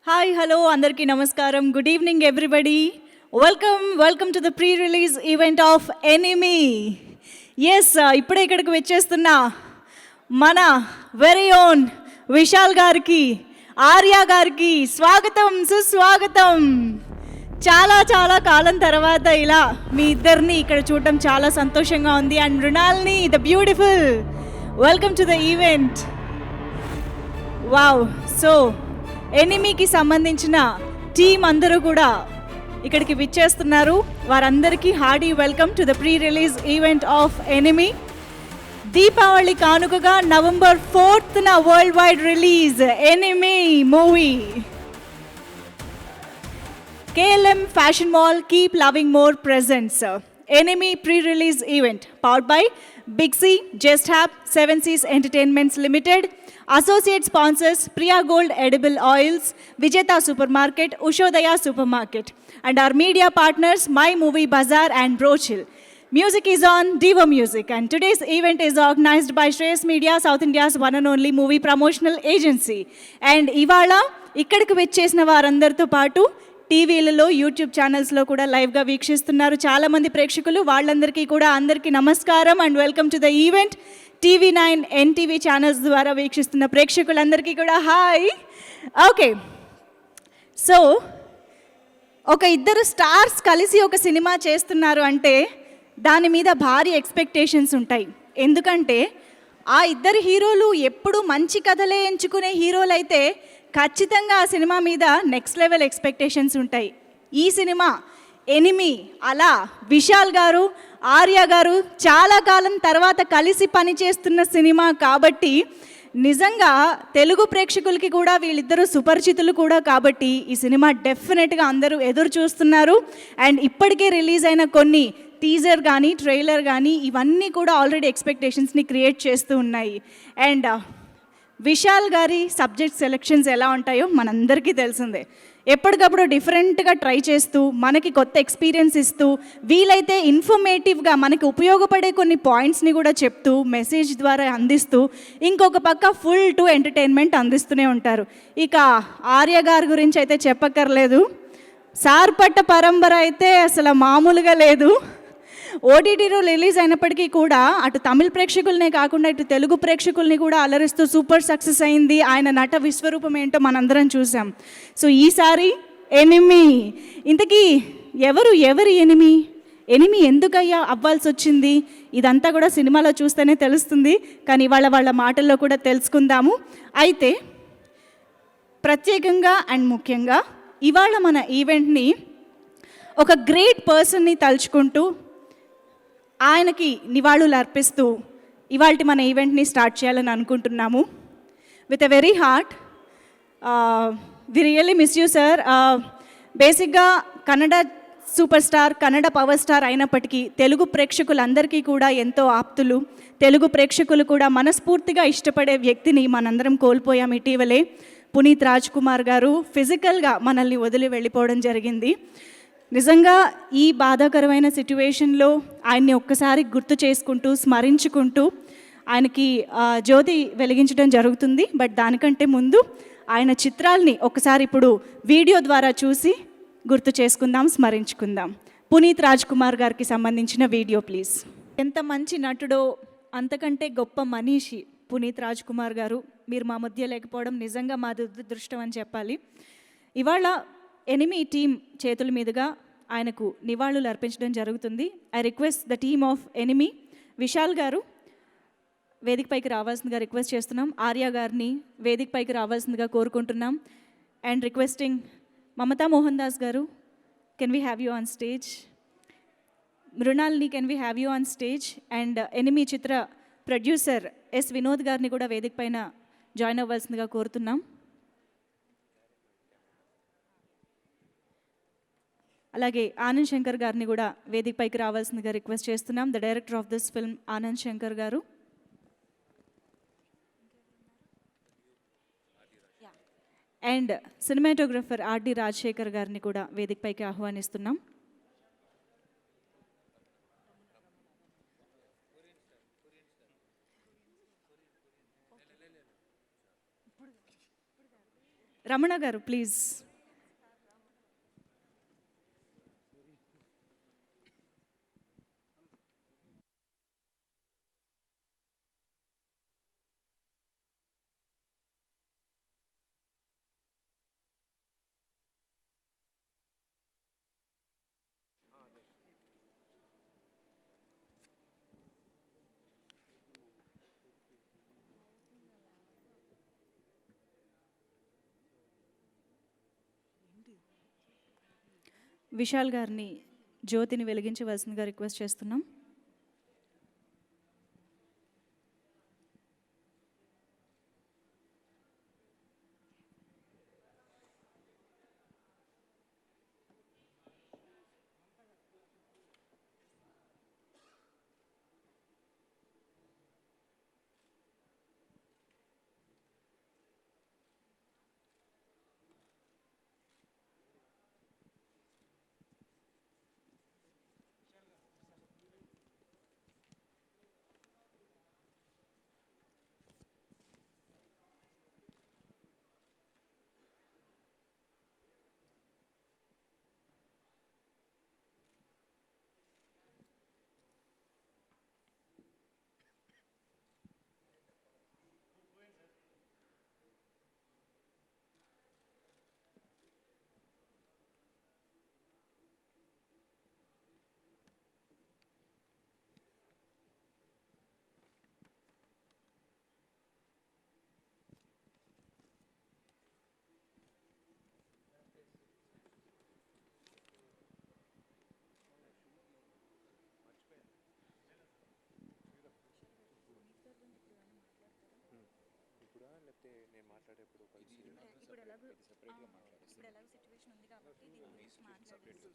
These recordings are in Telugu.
హాయ్ హలో అందరికీ నమస్కారం. Good evening everybody. Welcome to the pre release event of Enemy. Yes, ఇప్పుడే ఇక్కడికి వచ్చేస్తున్న మన వెరీ ఓన్ విశాల్ గారికి, ఆర్య గారికి స్వాగతం, సుస్వాగతం. చాలా చాలా కాలం తర్వాత ఇలా మీ ఇద్దరిని ఇక్కడ చూడటం చాలా సంతోషంగా ఉంది. And Mrinalini the beautiful, welcome to the event. Wow. So ఎనిమీకి సంబంధించిన టీం అందరూ కూడా ఇక్కడికి విచ్చేస్తున్నారు. వారందరికీ hearty welcome to the pre release event of Enemy. Deepavali కానుకగా November 4th world wide release Enemy movie. KLM Fashion Mall Keep Loving More presents Enemy pre-release event powered by Big C, Just Hab, Seven Seas Entertainments Limited. Associate sponsors Priya Gold Edible Oils, Vijeta Supermarket, Ushodaya Supermarket, and our media partners My Movie Bazaar and Brochill. Music is on Diva Music, and today's event is organized by Shreyas Media, South India's one and only movie promotional agency. And ఇవాళ ఇక్కడికి వచ్చేసిన వారందరితో పాటు టీవీలలో, యూట్యూబ్ ఛానల్స్లో కూడా లైవ్గా వీక్షిస్తున్నారు చాలామంది ప్రేక్షకులు. వాళ్ళందరికీ కూడా అందరికీ నమస్కారం and welcome to the event. TV9, NTV channels ద్వారా వీక్షిస్తున్న ప్రేక్షకులందరికీ కూడా హాయ్. ఓకే, సో ఒక ఇద్దరు స్టార్స్ కలిసి ఒక సినిమా చేస్తున్నారు అంటే దాని మీద భారీ ఎక్స్పెక్టేషన్స్ ఉంటాయి. ఎందుకంటే ఆ ఇద్దరు హీరోలు ఎప్పుడు మంచి కథలే ఎంచుకునే హీరోలు అయితే ఖచ్చితంగా ఆ సినిమా మీద నెక్స్ట్ లెవెల్ ఎక్స్పెక్టేషన్స్ ఉంటాయి. ఈ సినిమా ఎనిమీ అలా విశాల్ గారు, ఆర్య గారు చాలా కాలం తర్వాత కలిసి పనిచేస్తున్న సినిమా కాబట్టి నిజంగా తెలుగు ప్రేక్షకులకి కూడా వీళ్ళిద్దరూ సుపరిచితులు కూడా కాబట్టి ఈ సినిమా డెఫినెట్గా అందరూ ఎదురు చూస్తున్నారు. అండ్ ఇప్పటికే రిలీజ్ అయిన కొన్ని టీజర్ కానీ ట్రైలర్ కానీ ఇవన్నీ కూడా ఆల్రెడీ ఎక్స్పెక్టేషన్స్ని క్రియేట్ చేస్తూ ఉన్నాయి. అండ్ విశాల్ గారి సబ్జెక్ట్ సెలెక్షన్స్ ఎలా ఉంటాయో మనందరికీ తెలిసిందే. ఎప్పటికప్పుడు డిఫరెంట్గా ట్రై చేస్తూ మనకి కొత్త ఎక్స్పీరియన్స్ ఇస్తూ వీలైతే ఇన్ఫర్మేటివ్గా మనకి ఉపయోగపడే కొన్ని పాయింట్స్ని కూడా చెప్తూ మెసేజ్ ద్వారా అందిస్తూ ఇంకొక పక్క ఫుల్ టు ఎంటర్టైన్మెంట్ అందిస్తూనే ఉంటారు. ఇక ఆర్య గారి గురించి అయితే చెప్పక్కర్లేదు. సార్పట్ట పరంపర అయితే అసలు మామూలుగా లేదు. ఓటీటీలో రిలీజ్ అయినప్పటికీ కూడా అటు తమిళ ప్రేక్షకులనే కాకుండా ఇటు తెలుగు ప్రేక్షకుల్ని కూడా అలరిస్తూ సూపర్ సక్సెస్ అయింది. ఆయన నట విశ్వరూపం ఏంటో మనందరం చూసాం. సో ఈసారి ఎనిమీ, ఇంతకీ ఎవరి ఎనిమీ ఎందుకయ్యా అవ్వాల్సి వచ్చింది ఇదంతా కూడా సినిమాలో చూస్తేనే తెలుస్తుంది. కానీ వాళ్ళ మాటల్లో కూడా తెలుసుకుందాము. అయితే ప్రత్యేకంగా అండ్ ముఖ్యంగా ఇవాళ మన ఈవెంట్ని ఒక గ్రేట్ పర్సన్ని తలుచుకుంటూ ఆయనకి నివాళులు అర్పిస్తూ ఇవాళ మన ఈవెంట్ని స్టార్ట్ చేయాలని అనుకుంటున్నాము. With a very heart, we really miss you sir. బేసిక్గా Kannada super star, Kannada power star అయినప్పటికీ తెలుగు ప్రేక్షకులందరికీ కూడా ఎంతో ఆప్తులు. తెలుగు ప్రేక్షకులు కూడా మనస్ఫూర్తిగా ఇష్టపడే వ్యక్తిని మనందరం కోల్పోయాం ఇటీవలే. పునీత్ రాజ్ కుమార్ గారు ఫిజికల్గా మనల్ని వదిలి వెళ్ళిపోవడం జరిగింది. నిజంగా ఈ బాధాకరమైన సిట్యువేషన్లో ఆయన్ని ఒక్కసారి గుర్తు చేసుకుంటూ స్మరించుకుంటూ ఆయనకి జ్యోతి వెలిగించడం జరుగుతుంది. బట్ దానికంటే ముందు ఆయన చిత్రాల్ని ఒకసారి ఇప్పుడు వీడియో ద్వారా చూసి గుర్తు చేసుకుందాం, స్మరించుకుందాం. పునీత్ రాజ్ కుమార్ గారికి సంబంధించిన వీడియో ప్లీజ్. ఎంత మంచి నటుడో, అంతకంటే గొప్ప మనీషి పునీత్ రాజ్ కుమార్ గారు. మీరు మా మధ్య లేకపోవడం నిజంగా మా దురదృష్టం అని చెప్పాలి. ఇవాళ ఎనిమీ టీం చేతుల మీదుగా ఆయనకు నివాళులు అర్పించడం జరుగుతుంది. I request the team of enemy. Vishal గారు వేదిక పైకి రావాల్సిందిగా రిక్వెస్ట్ చేస్తున్నాం. ఆర్య గారిని వేదిక పైకి రావాల్సిందిగా కోరుకుంటున్నాం. And requesting Mamta Mohan Das garu, can we have you on stage. మృణాల్ని can we have you on stage. And Enemy చిత్ర ప్రొడ్యూసర్ ఎస్ వినోద్ గారిని కూడా వేదిక పైన జాయిన్ అవ్వాల్సిందిగా కోరుతున్నాం. అలాగే ఆనంద్ శంకర్ గారిని కూడా వేదిక పైకి రావాల్సిందిగా రిక్వెస్ట్ చేస్తున్నాం. The director of this film Anand Shankar గారు. అండ్ సినిమాటోగ్రఫర్ ఆర్డి రాజశేఖర్ గారిని కూడా వేదిక పైకి ఆహ్వానిస్తున్నాం. రమణ గారు ప్లీజ్. విశాల్ గారిని జ్యోతిని వెలిగించవలసిందిగా రిక్వెస్ట్ చేస్తున్నాం. లేకపోతే నేను మాట్లాడేప్పుడు ఇప్పుడు ఎలాగో సిచ్యువేషన్ ఉంది కాబట్టి దీని గురించి మాట్లాడేది.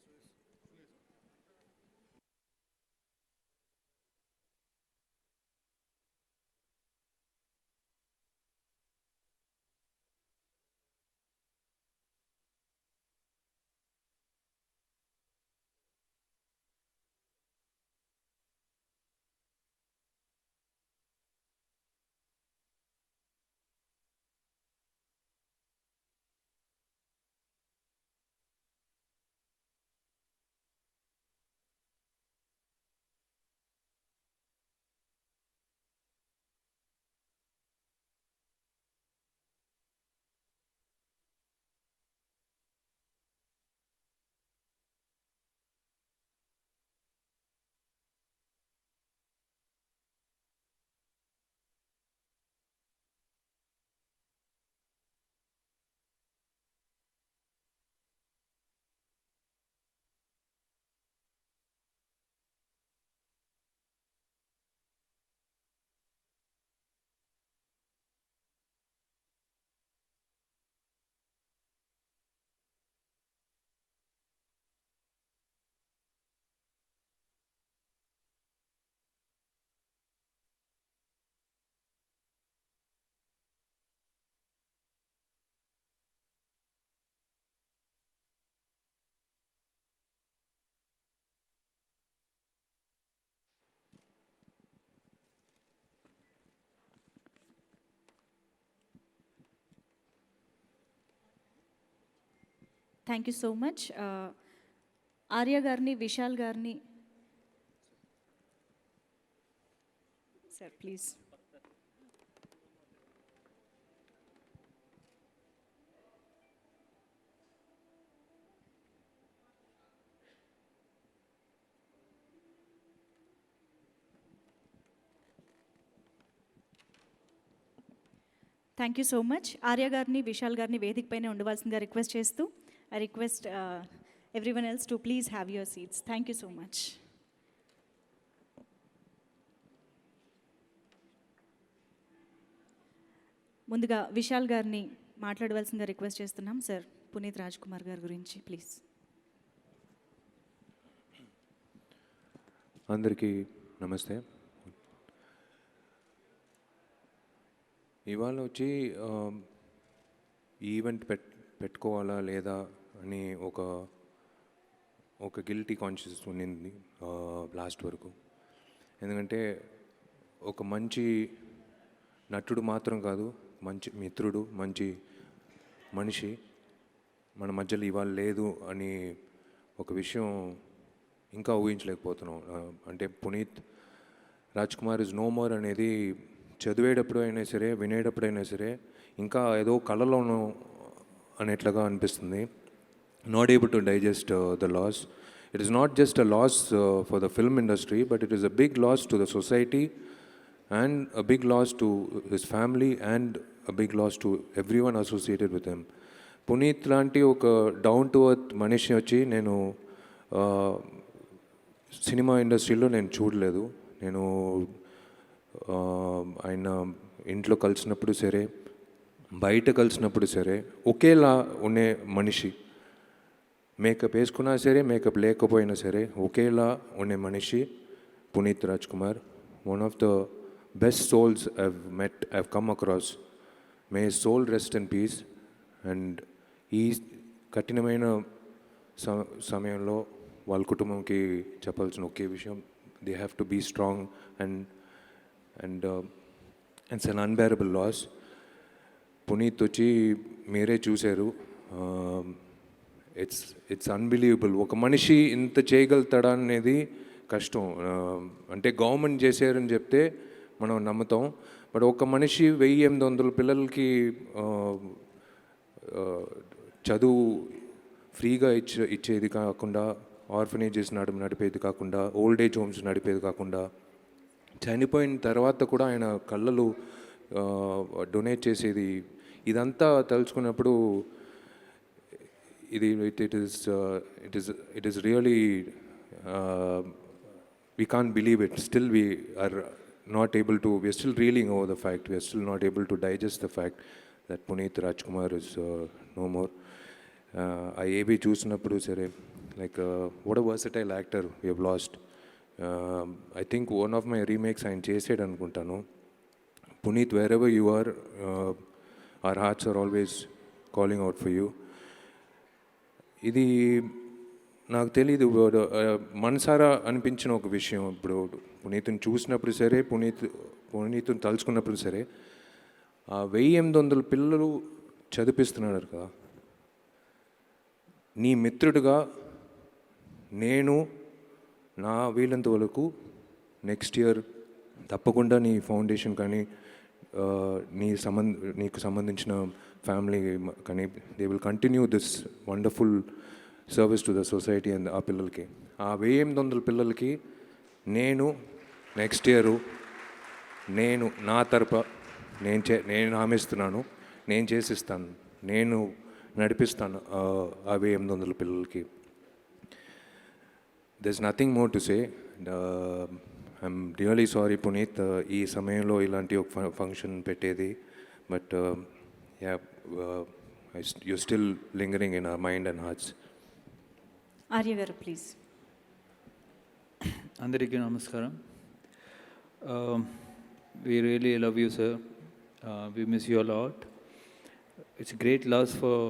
Thank you so much. Arya గారిని, విశాల్ గారిని sir please. Thank you so much. Arya గారిని, విశాల్ గారిని వేదిక పైన ఉండవలసిందిగా రిక్వెస్ట్ చేస్తూ I request everyone else to please have your seats. Thank you so much. ముందుగా విశాల్ గారిని మాట్లాడవలసిందిగా రిక్వెస్ట్ చేస్తున్నాం. సార్, పునీత్ రాజ్ కుమార్ గారి గురించి ప్లీజ్. అందరికీ నమస్తే. ఇవాళ వచ్చి ఈవెంట్ పెట్టుకోవాలా లేదా అని ఒక గిల్టీ కాన్షియస్ ఉండింది లాస్ట్ వరకు. ఎందుకంటే ఒక మంచి నటుడు మాత్రం కాదు, మంచి మిత్రుడు, మంచి మనిషి మన మధ్యలో ఇవాళ లేదు అని ఒక విషయం ఇంకా ఊహించలేకపోతున్నాం. అంటే Puneeth Raj Kumar is no more అనేది చదివేటప్పుడు అయినా సరే, వినేటప్పుడైనా సరే ఇంకా ఏదో కళలోనూ అనేట్లుగా అనిపిస్తుంది. Not able to digest the loss. It is not just a loss for the film industry, but it is a big loss to the society and a big loss to his family and a big loss to everyone associated with him. Puneeth లాంటి ఒక డౌన్ టు ఎర్త్ మనిషి వచ్చి నేను సినిమా ఇండస్ట్రీలో నేను చూడలేదు. నేను ఆయన ఇంట్లో కలిసినప్పుడు సరే, బయట కలిసినప్పుడు సరే ఒకేలా ఉండే మనిషి. మేకప్ వేసుకున్నా సరే, మేకప్ లేకపోయినా సరే ఒకేలా ఉండే మనిషి Puneeth Raj Kumar. One of the best souls I've come across. May soul rest in peace. And ఈ కఠినమైన సమయంలో వాళ్ళ కుటుంబంకి చెప్పాల్సిన ఒకే విషయం, they have to be strong and it's un unbearable loss. Puneeth వచ్చి మీరే చూశారు. It's unbelievable. ఒక మనిషి ఇంత చేయగలుగుతాడా అనేది కష్టం. అంటే గవర్నమెంట్ చేశారని చెప్తే మనం నమ్ముతాం. బట్ ఒక మనిషి 1800 పిల్లలకి చదువు ఫ్రీగా ఇచ్చేది కాకుండా, ఆర్ఫనేజెస్ నడిపేది కాకుండా, ఓల్డ్ ఏజ్ హోమ్స్ నడిపేది కాకుండా, చనిపోయిన తర్వాత కూడా ఆయన కళ్ళలు డొనేట్ చేసేది, ఇదంతా తలుచుకున్నప్పుడు it is really we can't believe it. Still we are still reeling over the fact. We are still not able to digest the fact that Puneeth Rajkumar is no more. I AB చూసినప్పుడు సరే, like what a versatile actor we have lost. I think one of my remakes ఆయన చేసాడు అనుకుంటాను. Puneeth, wherever you are, our hearts are always calling out for you. ఇది నాకు తెలీదు, మనసారా అనిపించిన ఒక విషయం. ఇప్పుడు పునీత్ని చూసినప్పుడు సరే, పునీత్ని తలుచుకున్నప్పుడు సరే, 1800 పిల్లలు చదివిస్తున్నాడు కదా. నీ మిత్రుడిగా నేను నా వీలంత వరకు నెక్స్ట్ ఇయర్ తప్పకుండా నీ ఫౌండేషన్ కానీ నీకు సంబంధించిన ఫ్యామిలీ కానీ they will continue this wonderful service to the society and ఆ పిల్లలకి, ఆ 1800 పిల్లలకి నేను నెక్స్ట్ ఇయరు నేను నా తరపు నేను హామీస్తున్నాను, నేను చేసిస్తాను, నేను నడిపిస్తాను ఆ 1800 పిల్లలకి. There is nothing more to say. I'm really sorry Puneeth, ఈ సమయంలో ఇలాంటి ఒక ఫంక్షన్ పెట్టేది. But you're still lingering in our mind and hearts. Arya garu, please. అందరికీ నమస్కారం. We really love you, sir. We miss you a lot. It's a great loss for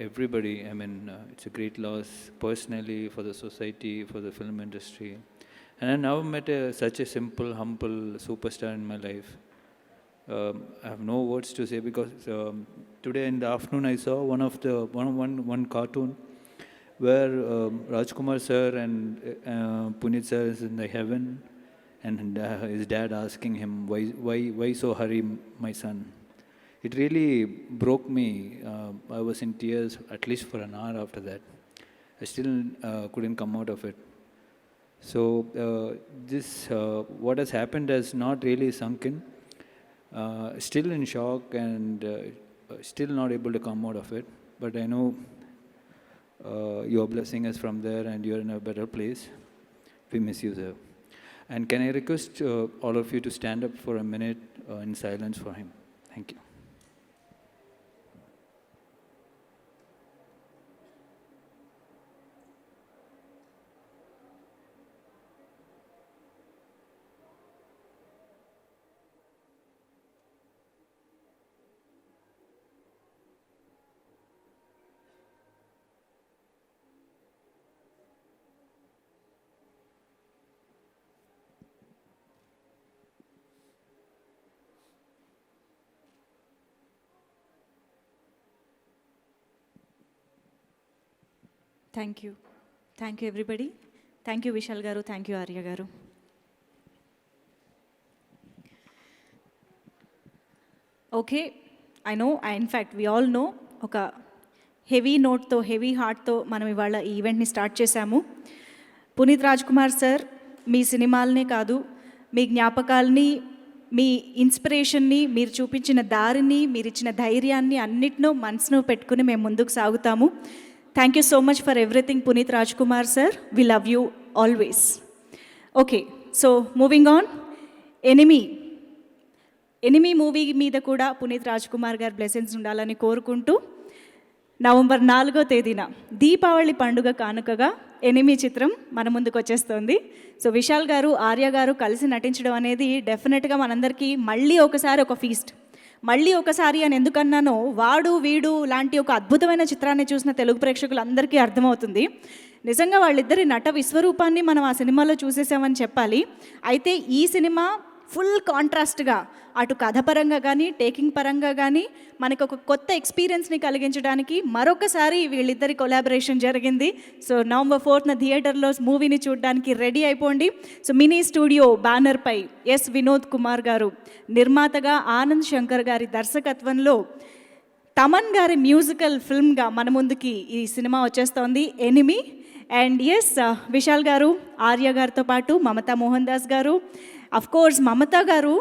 everybody. I mean, it's a great loss personally, for the society, for the film industry. And I never met such a simple, humble superstar in my life. I have no words to say because today in the afternoon I saw one cartoon where Rajkumar sir and Puneeth sir is in the heaven, and his dad asking him, why so hurry, my son? It really broke me. I was in tears at least for an hour after that. I still couldn't come out of it. So this what has happened has not really sunk in. Still in shock and still not able to come out of it. But I know you are blessing us from there and you are in a better place. We miss you, sir. And can I request all of you to stand up for a minute in silence for him? Thank you. Thank you everybody. Thank you Vishal garu, thank you Arya garu. Okay, I know, in fact we all know, ఒక హెవీ నోట్తో, హెవీ హార్ట్తో మనం ఇవాళ ఈ ఈవెంట్ని స్టార్ట్ చేశాము. పునీత్ రాజ్ కుమార్ సార్, మీ సినిమాలనే కాదు, మీ జ్ఞాపకాలని, మీ ఇన్స్పిరేషన్ని, మీరు చూపించిన దారిని, మీరు ఇచ్చిన ధైర్యాన్ని అన్నిటినో మనసును పెట్టుకుని మేము ముందుకు సాగుతాము. Thank you so much for everything Puneeth Raj Kumar sir. We love you always. Okay, so moving on. Enemy movie మీద కూడా పునీత్ రాజ్ కుమార్ గారి బ్లెస్సింగ్స్ ఉండాలని కోరుకుంటూ, నవంబర్ 4వ తేదీన దీపావళి పండుగ కానుకగా ఎనిమీ చిత్రం మన ముందుకు వచ్చేస్తుంది. సో విశాల్ గారు, ఆర్య గారు కలిసి నటించడం అనేది డెఫినెట్గా మనందరికీ మళ్ళీ ఒకసారి ఒక ఫీస్ట్. మళ్ళీ ఒకసారి అని ఎందుకన్నానో, వాడు వీడు లాంటి ఒక అద్భుతమైన చిత్రాన్ని చూసిన తెలుగు ప్రేక్షకులందరికీ అర్థమవుతుంది. నిజంగా వాళ్ళిద్దరి నట విశ్వరూపాన్ని మనం ఆ సినిమాలో చూసేసామని చెప్పాలి. అయితే ఈ సినిమా ఫుల్ కాంట్రాస్ట్గా, అటు కథ పరంగా కానీ, టేకింగ్ పరంగా కానీ మనకు ఒక కొత్త ఎక్స్పీరియన్స్ని కలిగించడానికి మరొకసారి వీళ్ళిద్దరి కొలాబరేషన్ జరిగింది. సో నవంబర్ 4న థియేటర్లో మూవీని చూడడానికి రెడీ అయిపోండి. సో మినీ స్టూడియో బ్యానర్పై ఎస్ వినోద్ కుమార్ గారు, నిర్మాతగా ఆనంద్ శంకర్ గారి దర్శకత్వంలో తమన్ గారి మ్యూజికల్ ఫిల్మ్గా మన ముందుకి ఈ సినిమా వచ్చేస్తోంది, ఎనిమీ. అండ్ ఎస్, విశాల్ గారు, ఆర్య గారితో పాటు మమతా మోహన్ దాస్ గారు, అఫ్ కోర్స్ మమతా గారు,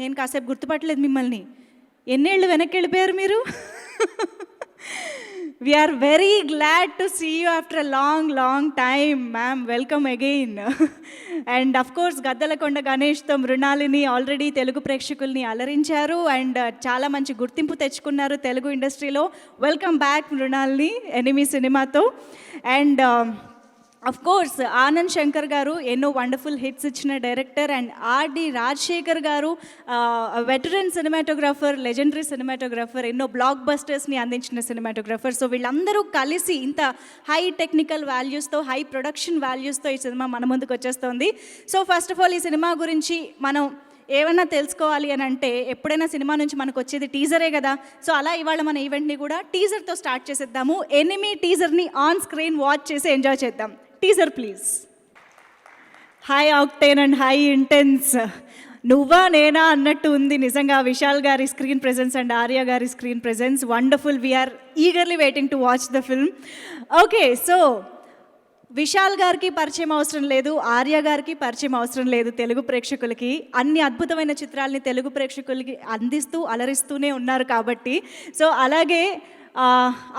నేను కాసేపు గుర్తుపట్టలేదు మిమ్మల్ని, ఎన్నేళ్ళు వెనక్కి వెళ్ళిపోయారు మీరు. We're very glad to see you after a long time ma'am. Welcome again. And of course Gaddalakonda గణేష్తో మృణాలిని ఆల్రెడీ తెలుగు ప్రేక్షకుల్ని అలరించారు అండ్ చాలా మంచి గుర్తింపు తెచ్చుకున్నారు తెలుగు ఇండస్ట్రీలో. వెల్కమ్ బ్యాక్ మృణాలిని, ఎనిమీ సినిమాతో. And of course Anand Shankar garu ఎన్నో వండర్ఫుల్ హిట్స్ ఇచ్చిన director. And RD Rajasekhar garu veteran cinematographer, legendary cinematographer, ఎన్నో బ్లాక్ బస్టర్స్ని అందించిన సినిమాటోగ్రాఫర్. సో వీళ్ళందరూ కలిసి ఇంత హై టెక్నికల్ వాల్యూస్తో, హై ప్రొడక్షన్ వాల్యూస్తో ఈ సినిమా మన ముందుకు వచ్చేస్తుంది. సో ఫస్ట్ ఆఫ్ ఆల్ ఈ సినిమా గురించి మనం ఏమన్నా తెలుసుకోవాలి అని అంటే, ఎప్పుడైనా సినిమా నుంచి మనకు వచ్చేది టీజరే కదా. సో అలా ఇవాళ మన ఈవెంట్ని కూడా టీజర్తో స్టార్ట్ చేసేద్దాము. ఎనిమీ టీజర్ని ఆన్ స్క్రీన్ వాచ్ చేసి ఎంజాయ్ చేద్దాం. Teaser please. High octane and high intense, నువ్వా నేనా అన్నట్టు ఉంది నిజంగా విశాల్ గారి స్క్రీన్ ప్రెజెన్స్ అండ్ ఆర్య గారి screen presence. Wonderful. We are eagerly waiting to watch the film. Okay, so Vishal గారికి పరిచయం అవసరం లేదు, ఆర్య గారికి పరిచయం అవసరం లేదు. తెలుగు ప్రేక్షకులకి అన్ని అద్భుతమైన చిత్రాలని తెలుగు ప్రేక్షకులకి అందిస్తూ అలరిస్తూనే ఉన్నారు కాబట్టి. సో అలాగే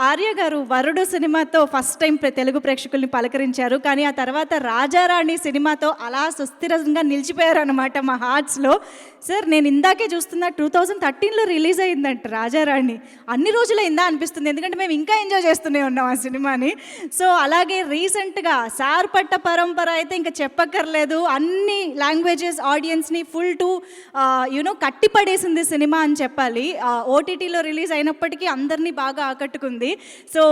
ఆర్య గారు వరుడు సినిమాతో ఫస్ట్ టైం తెలుగు ప్రేక్షకుల్ని పలకరించారు. కానీ ఆ తర్వాత రాజారాణి సినిమాతో అలా సుస్థిరంగా నిలిచిపోయారు అనమాట మా హార్ట్స్లో. సార్ నేను ఇందాకే చూస్తున్నా, 2013లో రిలీజ్ అయిందంట రాజారాణి. అన్ని రోజులైందా అనిపిస్తుంది, ఎందుకంటే మేము ఇంకా ఎంజాయ్ చేస్తూనే ఉన్నాం ఆ సినిమాని. సో అలాగే రీసెంట్గా సార్ పట్ట పరంపర అయితే ఇంకా చెప్పక్కర్లేదు. అన్ని లాంగ్వేజెస్ ఆడియన్స్ని ఫుల్ టు కట్టిపడేసింది సినిమా అని చెప్పాలి. ఓటీటీలో రిలీజ్ అయినప్పటికీ అందరినీ బాగా ఆకట్టుకుంది. సో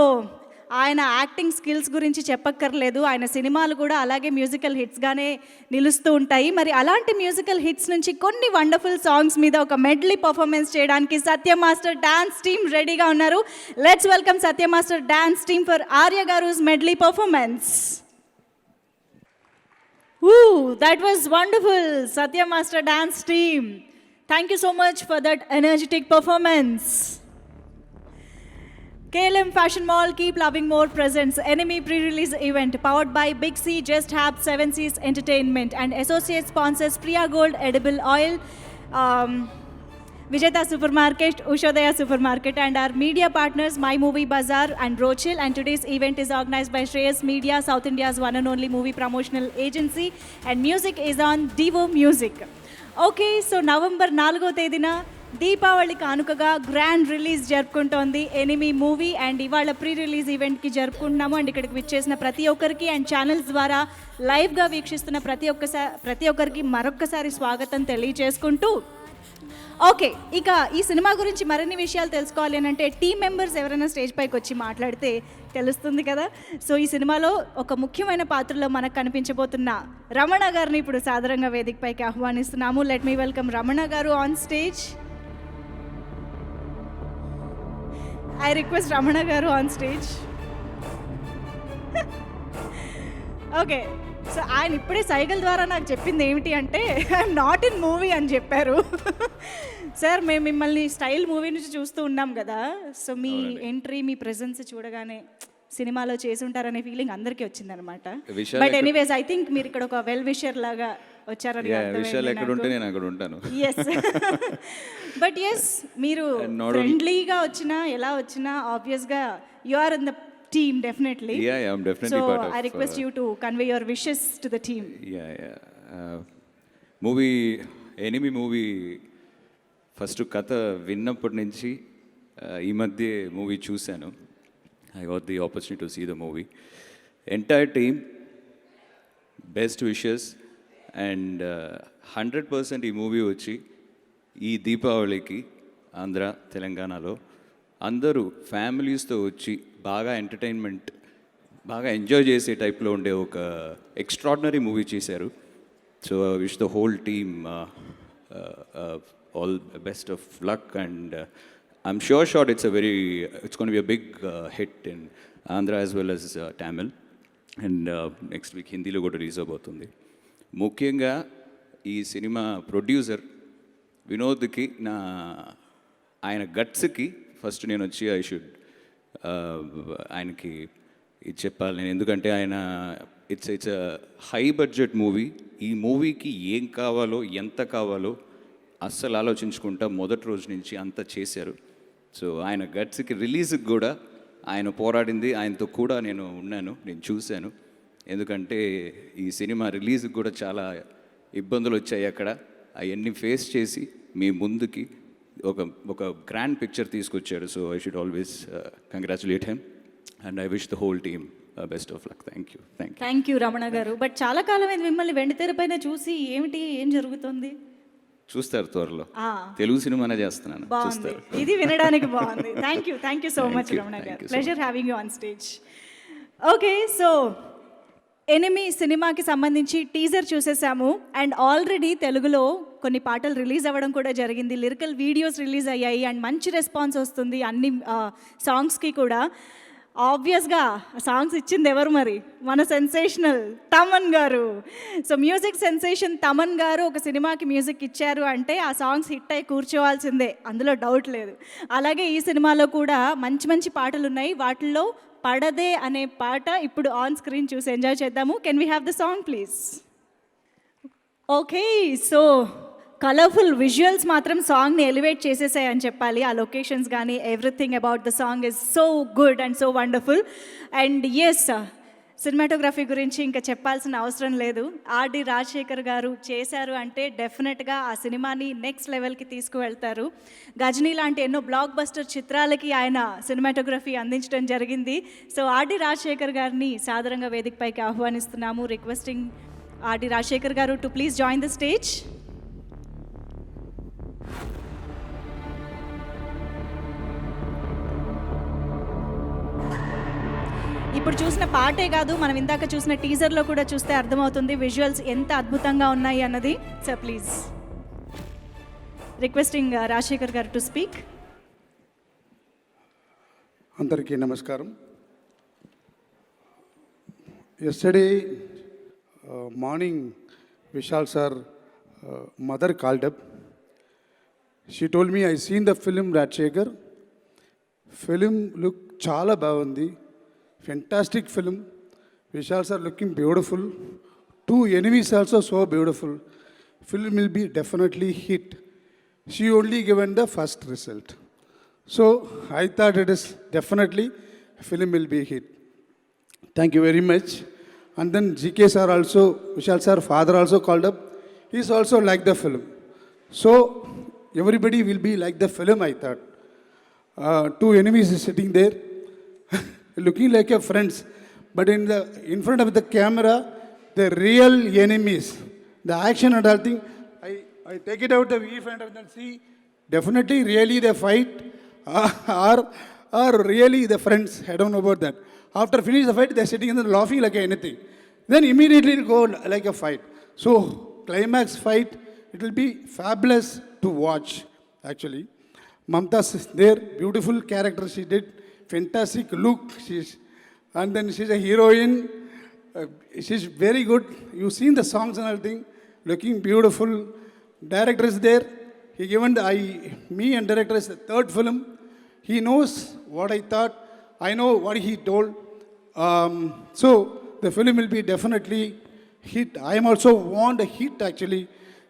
ఆయన యాక్టింగ్ స్కిల్స్ గురించి చెప్పక్కర్లేదు, ఆయన సినిమాలు కూడా అలాగే మ్యూజికల్ హిట్స్గానే నిలుస్తూ ఉంటాయి. మరి అలాంటి మ్యూజికల్ హిట్స్ నుంచి కొన్ని వండర్ఫుల్ సాంగ్స్ మీద ఒక మెడ్లీ పర్ఫార్మెన్స్ చేయడానికి సత్య మాస్టర్ డాన్స్ టీమ్ రెడీగా ఉన్నారు. Let's welcome Satya master dance team for Arya గారు's medley performance. That was wonderful, Satya Master dance team. Thank you so much for that energetic performance. KLM Fashion Mall Keep Loving More presents Enemy pre-release event powered by Big C, Just Hab, 7 Seas Entertainment and associate sponsors Priya Gold Edible Oil, Vijayta Supermarket, Ushodaya Supermarket, and our media partners My Movie Bazaar and Rochil. And today's event is organized by Shreyas Media, South India's one and only movie promotional agency, and music is on Devo Music. Okay, so November 4వ తేదీన దీపావళి కానుకగా గ్రాండ్ రిలీజ్ జరుపుకుంటోంది ఎనిమీ మూవీ. అండ్ ఇవాళ ప్రీ రిలీజ్ ఈవెంట్కి జరుపుకుంటున్నాము. అండ్ ఇక్కడికి విచ్చేసిన ప్రతి ఒక్కరికి అండ్ ఛానల్స్ ద్వారా లైవ్గా వీక్షిస్తున్న ప్రతి ఒక్కరికి మరొక్కసారి స్వాగతం తెలియజేసుకుంటూ, ఓకే, ఇక ఈ సినిమా గురించి మరిన్ని విషయాలు తెలుసుకోవాలి అని అంటే టీమ్ మెంబర్స్ ఎవరైనా స్టేజ్ పైకి వచ్చి మాట్లాడితే తెలుస్తుంది కదా. సో ఈ సినిమాలో ఒక ముఖ్యమైన పాత్రలో మనకు కనిపించబోతున్న రమణ గారిని ఇప్పుడు సాదరంగా వేదిక పైకి ఆహ్వానిస్తున్నాము. లెట్ మీ వెల్కమ్ రమణ గారు on stage. I request Ramana గారు ఆన్ స్టేజ్. ఓకే, సో ఆయన ఇప్పుడే సైకిల్ ద్వారా నాకు చెప్పింది ఏమిటి అంటే ఐఎమ్ నాట్ ఇన్ మూవీ అని చెప్పారు. సార్ మేము మిమ్మల్ని స్టైల్ మూవీ నుంచి చూస్తూ ఉన్నాం కదా, సో మీ ఎంట్రీ మీ ప్రెజెన్స్ చూడగానే సినిమాలో చేసి ఉంటారనే ఫీలింగ్ అందరికీ వచ్చిందనమాట. బట్ ఎనీవేస్ ఐ థింక్ మీరు ఇక్కడ ఒక వెల్ విషర్ లాగా వచ్చారని విషయాలు ఎక్కడ ఉంటే నేను అక్కడ ఉంటాను. ఎస్, బట్ ఎస్ మీరు ఫ్రెండ్లీగా వచ్చినా ఎలా వచ్చినా ఆబ్వియస్గా you are in the team definitely. Yeah, I'm definitely so part of. I request you to convey your wishes to the team. Movie Enemy movie first కథ విన్నప్పటి నుంచి ఈ మధ్య మూవీ చూశాను. I got the opportunity to see the movie. Entire team best wishes and 100% ఈ మూవీ వచ్చి ఈ దీపావళికి ఆంధ్ర తెలంగాణలో అందరూ ఫ్యామిలీస్తో వచ్చి బాగా ఎంటర్టైన్మెంట్ బాగా ఎంజాయ్ చేసే టైప్లో ఉండే ఒక ఎక్స్ట్రాడినరీ మూవీ చేశారు. So wish the whole team all best of luck and I'm sure it's going to be a big hit in Andhra as well as Tamil and next week హిందీలో కూడా రిలీజ్ అవబోతుంది. ముఖ్యంగా ఈ సినిమా ప్రొడ్యూసర్ వినోద్కి ఆయన గట్స్కి ఫస్ట్ నేను వచ్చి ఐ షుడ్ ఆయనకి ఇది చెప్పాలి నేను, ఎందుకంటే ఆయన it's a high budget movie. ఈ మూవీకి ఏం కావాలో ఎంత కావాలో అస్సలు ఆలోచించుకుంటా మొదటి రోజు నుంచి అంతా చేశారు. సో ఆయన గట్స్కి రిలీజ్కి కూడా ఆయన పోరాడింది, ఆయనతో కూడా నేను ఉన్నాను, నేను చూశాను. ఎందుకంటే ఈ సినిమా రిలీజ్కి కూడా చాలా ఇబ్బందులు వచ్చాయి అక్కడ. అవన్నీ ఫేస్ చేసి మీ ముందుకి ఒక గ్రాండ్ పిక్చర్ తీసుకొచ్చారు. So I should always congratulate him and I wish the whole team best of luck. Thank you Ramana గారు. బట్ చాలా కాలం అయింది మిమ్మల్ని వెండితెర పైన చూసి, ఏం జరుగుతుంది? చూస్తారు త్వరలో, తెలుగు సినిమానే చేస్తున్నాను, చూస్తారు. ఇది వినడానికి బాగుంది. Thank you so much Ramana garu. Pleasure having you on stage. Okay, so Enemy సినిమాకి సంబంధించి టీజర్ చూసేసాము అండ్ ఆల్రెడీ తెలుగులో కొన్ని పాటలు రిలీజ్ అవ్వడం కూడా జరిగింది. లిరికల్ వీడియోస్ రిలీజ్ అయ్యాయి అండ్ మంచి రెస్పాన్స్ వస్తుంది అన్ని సాంగ్స్కి కూడా. ఆబ్వియస్గా సాంగ్స్ ఇచ్చింది ఎవరు మరి? మన సెన్సేషనల్ తమన్ గారు. సో మ్యూజిక్ సెన్సేషన్ తమన్ గారు ఒక సినిమాకి మ్యూజిక్ ఇచ్చారు అంటే ఆ సాంగ్స్ హిట్ అయి కూర్చోవాల్సిందే, అందులో డౌట్ లేదు. అలాగే ఈ సినిమాలో కూడా మంచి పాటలు ఉన్నాయి. వాటిల్లో పడదే అనే పాట ఇప్పుడు ఆన్ స్క్రీన్ చూసి ఎంజాయ్ చేద్దాము. Can we have the song please? Okay, so colourful visuals మాత్రం సాంగ్ని ఎలివేట్ చేసేసాయని చెప్పాలి. ఆ లొకేషన్స్ కానీ everything about the song is so good and so wonderful. And yes, cinematography గురించి ఇంకా చెప్పాల్సిన అవసరం లేదు. ఆర్డి రాజశేఖర్ గారు చేశారు అంటే డెఫినెట్గా ఆ సినిమాని నెక్స్ట్ లెవెల్కి తీసుకువెళ్తారు. గజనీ లాంటి ఎన్నో బ్లాక్ బస్టర్ చిత్రాలకి ఆయన సినిమాటోగ్రఫీ అందించడం జరిగింది. సో ఆర్డి రాజశేఖర్ గారిని సాదరంగా వేదికపైకి ఆహ్వానిస్తున్నాము. రిక్వెస్టింగ్ ఆర్డి రాజశేఖర్ గారు to please join the stage. ఇప్పుడు చూసిన పాటే కాదు, మనం ఇందాక చూసిన టీజర్లో కూడా చూస్తే అర్థమవుతుంది విజువల్స్ ఎంత అద్భుతంగా ఉన్నాయి అన్నది. సార్ ప్లీజ్, రిక్వెస్టింగ్ రాజశేఖర్ గారు టు స్పీక్. అందరికీ నమస్కారం. Yesterday morning Vishal sir mother called up. She told me I seen the film Rajasekhar. Film look చాలా బాగుంది, fantastic film. Vishal sir looking beautiful. 2 enemies also so beautiful. Film will be definitely hit. She only given the first result. So I thought it is definitely film will be hit. Thank you very much. And then GK sir also, Vishal sir father also called up. He's also like the film. So everybody will be like the film, I thought. 2 enemies is sitting there. Looking like a friends, but in front of the camera, the real enemies, the action and all thing. I take it out the viewfinder and then see. Definitely, really the fight, or really the friends. I don't know about that. After finish the fight, they're sitting and laughing like anything. Then immediately it go like a fight. So climax fight, it will be fabulous to watch. Actually, Mamta's there, beautiful character she did. Fantastic look, and then she's a heroine, she's very good. You've seen the songs and everything, looking beautiful. Director is there. He given me and director is the third film. He knows what I thought. I know what he told. So the film will be definitely hit. I am also want a hit actually.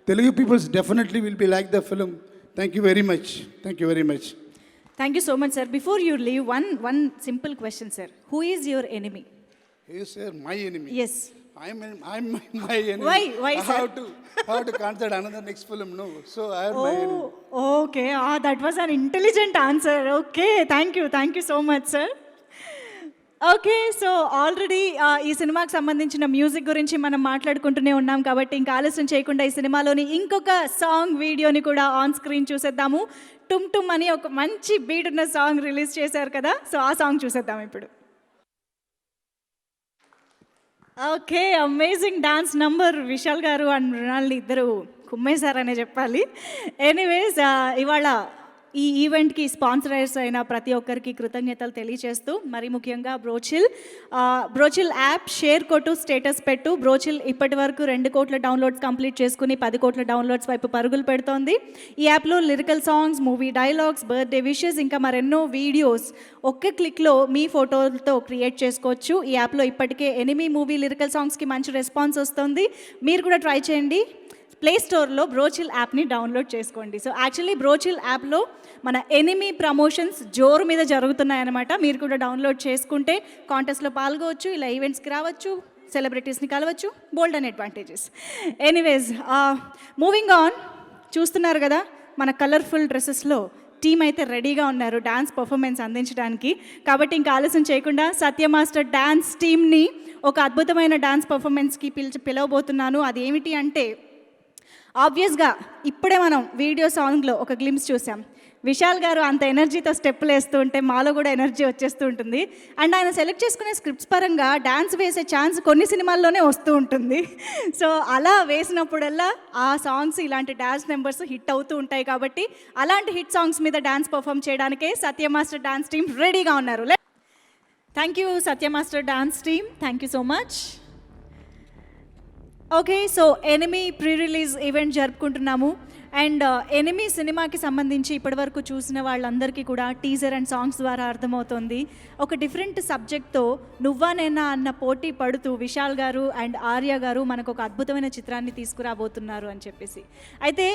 Telugu people definitely will be like the film. Thank you very much. Thank you very much. Thank you so much, sir. Before you leave, one simple question, sir. Who is your enemy? He is my enemy. Yes. I'm my enemy. Why, I sir? have to consider another next film. No, so I am my enemy. Oh, okay. That was an intelligent answer. Okay, thank you so much, sir. Okay so already ఈ సినిమాకి సంబంధించిన మ్యూజిక్ గురించి మనం మాట్లాడుకుంటూనే ఉన్నాం కాబట్టి ఇంకా ఆలస్యం చేయకుండా ఈ సినిమాలోని ఇంకొక సాంగ్ వీడియోని కూడా ఆన్ స్క్రీన్ చూసేద్దాము. టుమ్ టుమ్ అని ఒక మంచి బీట్ ఉన్న సాంగ్ రిలీజ్ చేశారు కదా, సో ఆ సాంగ్ చూసేద్దాం ఇప్పుడు. Okay, amazing dance number. Vishal గారు అండ్ మృణాల్ని ఇద్దరు కుమ్మేశారనే చెప్పాలి. ఎనీవేస్, ఇవాళ ఈ ఈవెంట్కి స్పాన్సరర్స్ అయిన ప్రతి ఒక్కరికి కృతజ్ఞతలు తెలియజేస్తూ, మరి ముఖ్యంగా బ్రోచిల్ యాప్ షేర్ కొట్టు, స్టేటస్ పెట్టు. బ్రోచిల్ ఇప్పటి వరకు 2 కోట్ల డౌన్లోడ్స్ కంప్లీట్ చేసుకుని 10 కోట్ల డౌన్లోడ్స్ వైపు పరుగులు పెడుతోంది. ఈ యాప్లో lyrical songs, movie dialogues, birthday wishes, ఇంకా మరెన్నో వీడియోస్ ఒక్క క్లిక్లో మీ ఫోటోలతో క్రియేట్ చేసుకోవచ్చు. ఈ యాప్లో ఇప్పటికే ఎనిమీ మూవీ లిరికల్ సాంగ్స్కి మంచి రెస్పాన్స్ వస్తుంది. మీరు కూడా ట్రై చేయండి. ప్లే స్టోర్లో బ్రోచిల్ యాప్ని డౌన్లోడ్ చేసుకోండి. సో యాక్చువల్లీ బ్రోచిల్ యాప్లో మన ఎనిమీ ప్రమోషన్స్ జోరు మీద జరుగుతున్నాయన్నమాట. మీరు కూడా డౌన్లోడ్ చేసుకుంటే కాంటెస్ట్లో పాల్గొవచ్చు, ఇలా ఈవెంట్స్కి రావచ్చు, సెలబ్రిటీస్ని కలవచ్చు, బోల్డ్ and advantages. Anyways, moving on. చూస్తున్నారు కదా మన కలర్ఫుల్ డ్రెస్సెస్లో టీమ్ అయితే రెడీగా ఉన్నారు డ్యాన్స్ పర్ఫార్మెన్స్ అందించడానికి. కాబట్టి ఇంకా ఆలస్యం చేయకుండా సత్య మాస్టర్ డ్యాన్స్ టీమ్ని ఒక అద్భుతమైన డ్యాన్స్ పర్ఫార్మెన్స్కి పిలవబోతున్నాను. అది ఏమిటి అంటే, ఆబ్వియస్గా ఇప్పుడే మనం వీడియో సాంగ్లో ఒక గ్లిమ్స్ చూసాం. విశాల్ గారు అంత ఎనర్జీతో స్టెప్పులు వేస్తూ ఉంటే మాలో కూడా ఎనర్జీ వచ్చేస్తూ ఉంటుంది. అండ్ ఆయన సెలెక్ట్ చేసుకునే స్క్రిప్ట్స్ పరంగా డ్యాన్స్ వేసే ఛాన్స్ కొన్ని సినిమాల్లోనే వస్తూ ఉంటుంది. సో అలా వేసినప్పుడల్లా ఆ సాంగ్స్, ఇలాంటి డ్యాన్స్ నెంబర్స్ హిట్ అవుతూ ఉంటాయి. కాబట్టి అలాంటి హిట్ సాంగ్స్ మీద డ్యాన్స్ పర్ఫామ్ చేయడానికే సత్య మాస్టర్ డ్యాన్స్ టీమ్ రెడీగా ఉన్నారు. Thank you Satya master dance team, thank you so much. Okay, so enemy pre release event జరుపుకుంటున్నాము. అండ్ ఎనిమీ సినిమాకి సంబంధించి ఇప్పటివరకు చూసిన వాళ్ళందరికీ కూడా టీజర్ అండ్ సాంగ్స్ ద్వారా అర్థమవుతుంది, ఒక డిఫరెంట్ సబ్జెక్ట్తో నువ్వా నేనా అన్న పోటీ పడుతూ విశాల్ గారు అండ్ ఆర్య గారు మనకు ఒక అద్భుతమైన చిత్రాన్ని తీసుకురాబోతున్నారు అని చెప్పేసి. అయితే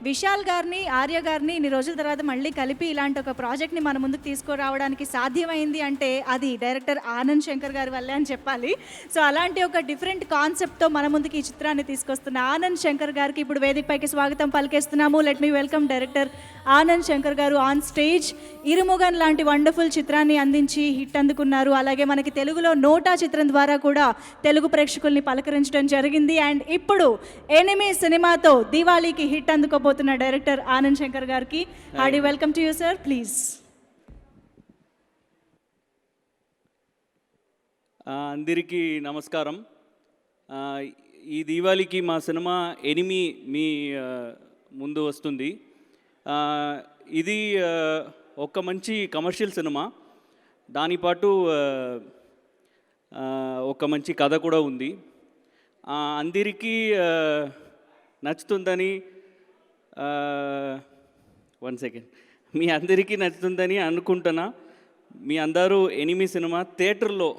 విశాల్ గారిని, ఆర్య గారిని ఇన్ని రోజుల తర్వాత మళ్ళీ కలిపి ఇలాంటి ఒక ప్రాజెక్ట్ని మన ముందుకు తీసుకురావడానికి సాధ్యమైంది అంటే అది డైరెక్టర్ ఆనంద్ శంకర్ గారి వల్లే అని చెప్పాలి. సో అలాంటి ఒక డిఫరెంట్ కాన్సెప్ట్తో మన ముందుకు ఈ చిత్రాన్ని తీసుకొస్తున్న ఆనంద్ శంకర్ గారికి ఇప్పుడు వేదికపైకి స్వాగతం పలికేస్తున్నాము. Let me welcome director Anand Shankar garu on stage. Irumugan లాంటి వండర్ఫుల్ చిత్రాన్ని అందించి హిట్ అందుకున్నారు. అలాగే మనకి తెలుగులో నోటా చిత్రం ద్వారా కూడా తెలుగు ప్రేక్షకుల్ని పలకరించడం జరిగింది. అండ్ ఇప్పుడు ఎనిమీ సినిమాతో దివాళీకి హిట్ అందుకోబోతున్న డైరెక్టర్ ఆనంద్ శంకర్ గారికి Hardy welcome to you sir, please. అందరికీ నమస్కారం. ఈ దీవాళికి మా సినిమా ఎనిమీ మీ ముందు వస్తుంది. ఇది ఒక మంచి కమర్షియల్ సినిమా, దానిపాటు ఒక మంచి కథ కూడా ఉంది. అందరికీ నచ్చుతుందని మీ అందరికీ నచ్చుతుందని అనుకుంటున్నా. మీ అందరూ ఎనిమీ సినిమా థియేటర్లో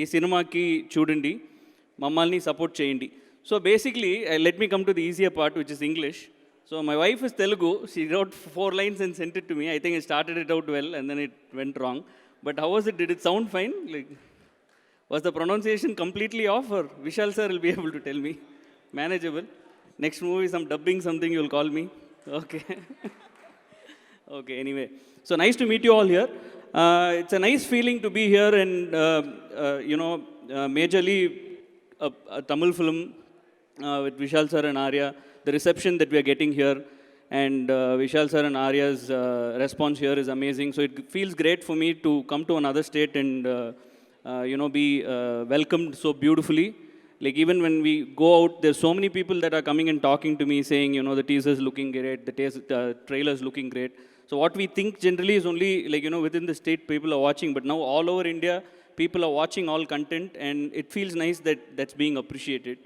ఈ సినిమాకి చూడండి, మమ్మల్ని సపోర్ట్ చేయండి. So basically let me come to the easier part, which is English. So my wife is Telugu. She wrote 4 lines and sent it to me. I think I started it out well and then it went wrong. But how was it? Did it sound fine? Like, was the pronunciation completely off, or Vishal sir will be able to tell me? Manageable. Next movie, some dubbing something, you'll call me. Okay. Okay, anyway. So nice to meet you all here. It's a nice feeling to be here and, majorly a Tamil film with Vishal sir and Arya. The reception that we are getting here and Vishal sir and Arya's response here is amazing. So it feels great for me to come to another state and, be welcomed so beautifully. Like even when we go out, there's so many people that are coming and talking to me saying, the teaser's looking great, the trailer's looking great. So what we think generally is only like, within the state people are watching, but now all over India, people are watching all content, and it feels nice that that's being appreciated.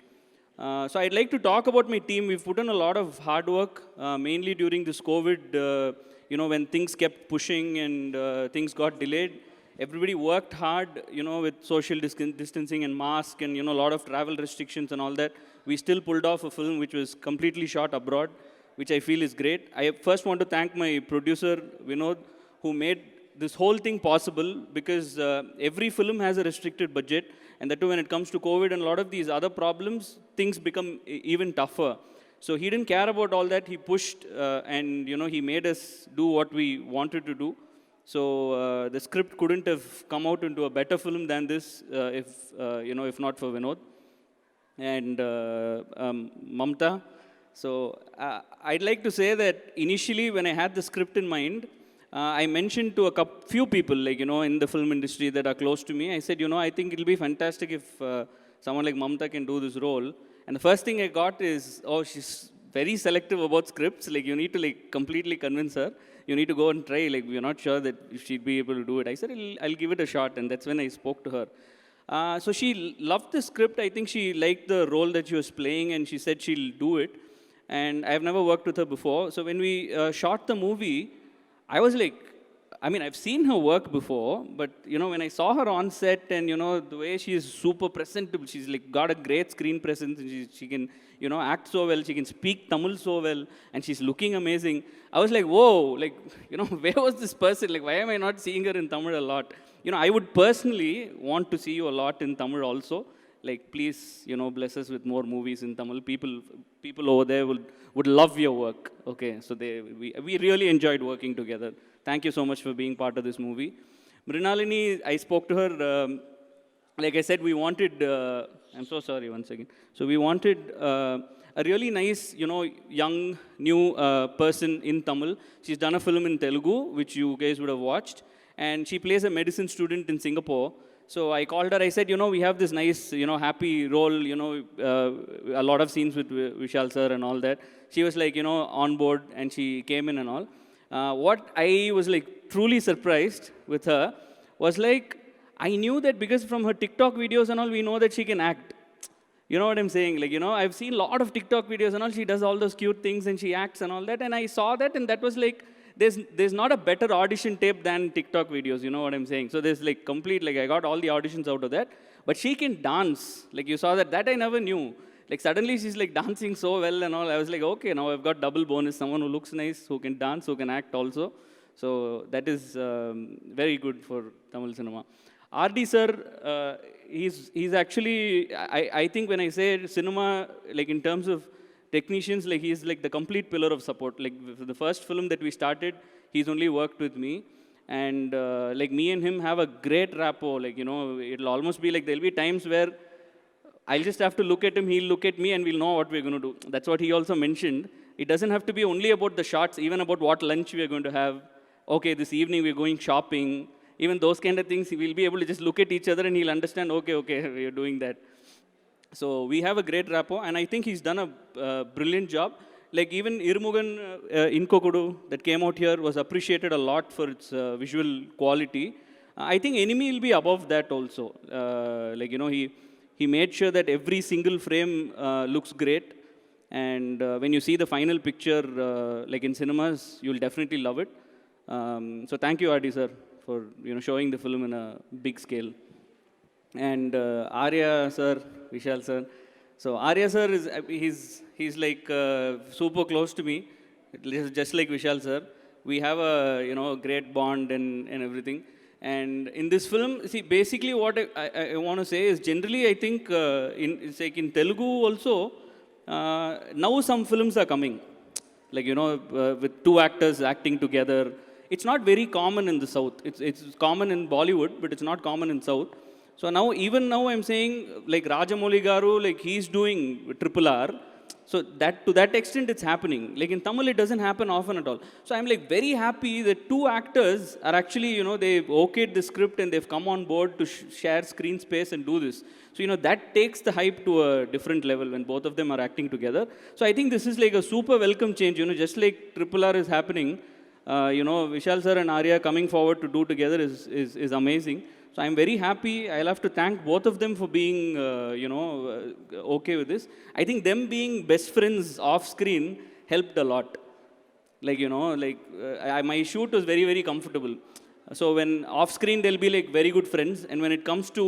So I'd like to talk about my team. We've put in a lot of hard work, mainly during this COVID, when things kept pushing and things got delayed. Everybody worked hard, with social distancing and mask and, a lot of travel restrictions and all that. We still pulled off a film which was completely shot abroad, which I feel is great. I first want to thank my producer, Vinod, who made this whole thing possible, because every film has a restricted budget, and that too when it comes to COVID and a lot of these other problems, things become even tougher. So he didn't care about all that. He pushed, and he made us do what we wanted to do. So the script couldn't have come out into a better film than this if not for Vinod and Mamta. So I'd like to say that initially when I had the script in mind, I mentioned to few people, in the film industry that are close to me. I said, I think it'll be fantastic if someone like Mamta can do this role. And the first thing I got is, oh, she's very selective about scripts. You need to completely convince her. You need to go and try. We're not sure that she'd be able to do it. I said, I'll give it a shot. And that's when I spoke to her. So she loved the script. I think she liked the role that she was playing, and she said she'll do it. And I've never worked with her before. So when we shot the movie, I was like, I've seen her work before, but, when I saw her on set and, the way she is super presentable, she's got a great screen presence, and she can, act so well, she can speak Tamil so well, and she's looking amazing. I was like, whoa, where was this person? Why am I not seeing her in Tamil a lot? I would personally want to see you a lot in Tamil also. Please, bless us with more movies in Tamil. People over there would love your work. Okay, so we really enjoyed working together. Thank you so much for being part of this movie. Mrinalini, I spoke to her. Like I said, we wanted. I'm so sorry. Once again. So we wanted a really nice, young, new person in Tamil. She's done a film in Telugu, which you guys would have watched, and she plays a medicine student in Singapore. So I called her, I said, we have this nice, happy role, a lot of scenes with Vishal sir and all that. She was on board, and she came in and all. What I was truly surprised with her was I knew that because from her TikTok videos and all, we know that she can act. You know what I'm saying? I've seen a lot of TikTok videos and all, she does all those cute things and she acts and all that. And I saw that, and that was there's not a better audition tape than TikTok videos, you know what I'm saying? So there's complete, I got all the auditions out of that. But she can dance. You saw that I never knew. Suddenly she's dancing so well and all. I was okay, now I've got double bonus. Someone who looks nice, who can dance, who can act also. So that is very good for Tamil cinema. RD sir, he's actually, I think when I say cinema, in terms of technicians, he's the complete pillar of support. For the first film that we started, he's only worked with me. And me and him have a great rapport. It'll almost be there'll be times where I'll just have to look at him, he'll look at me, and we'll know what we're going to do. That's what he also mentioned. It doesn't have to be only about the shots, even about what lunch we're going to have. Okay, this evening we're going shopping. Even those kind of things, we'll be able to just look at each other and he'll understand, okay, we're doing that. So we have a great rapport, and I think he's done a brilliant job. Even Irumugan Inkokudu that came out here was appreciated a lot for its visual quality. I think Enemy will be above that also. He made sure that every single frame looks great. And when you see the final picture, in cinemas, you'll definitely love it. So thank you, Adi sir, for showing the film in a big scale. And Arya sir, Vishal sir. So Arya sir he's super close to me, just like Vishal sir. We have a great bond and everything. And in this film, see, basically what I want to say is generally I think it's in Telugu also, now some films are coming. With two actors acting together. It's not very common in the South. It's common in Bollywood, but it's not common in South. So now, even now I'm saying, Rajamouli Garu, he's doing RRR. So to that extent, it's happening. In Tamil, it doesn't happen often at all. So I'm very happy that two actors are actually, they've okayed the script and they've come on board to share screen space and do this. So, that takes the hype to a different level when both of them are acting together. So I think this is a super welcome change, just like RRR is happening. Vishal sir and Arya coming forward to do together is amazing. So I'm very happy. I'll have to thank both of them for being, okay with this. I think them being best friends off screen helped a lot. Like, my shoot was very, very comfortable. So when off screen, they'll be like very good friends. And when it comes to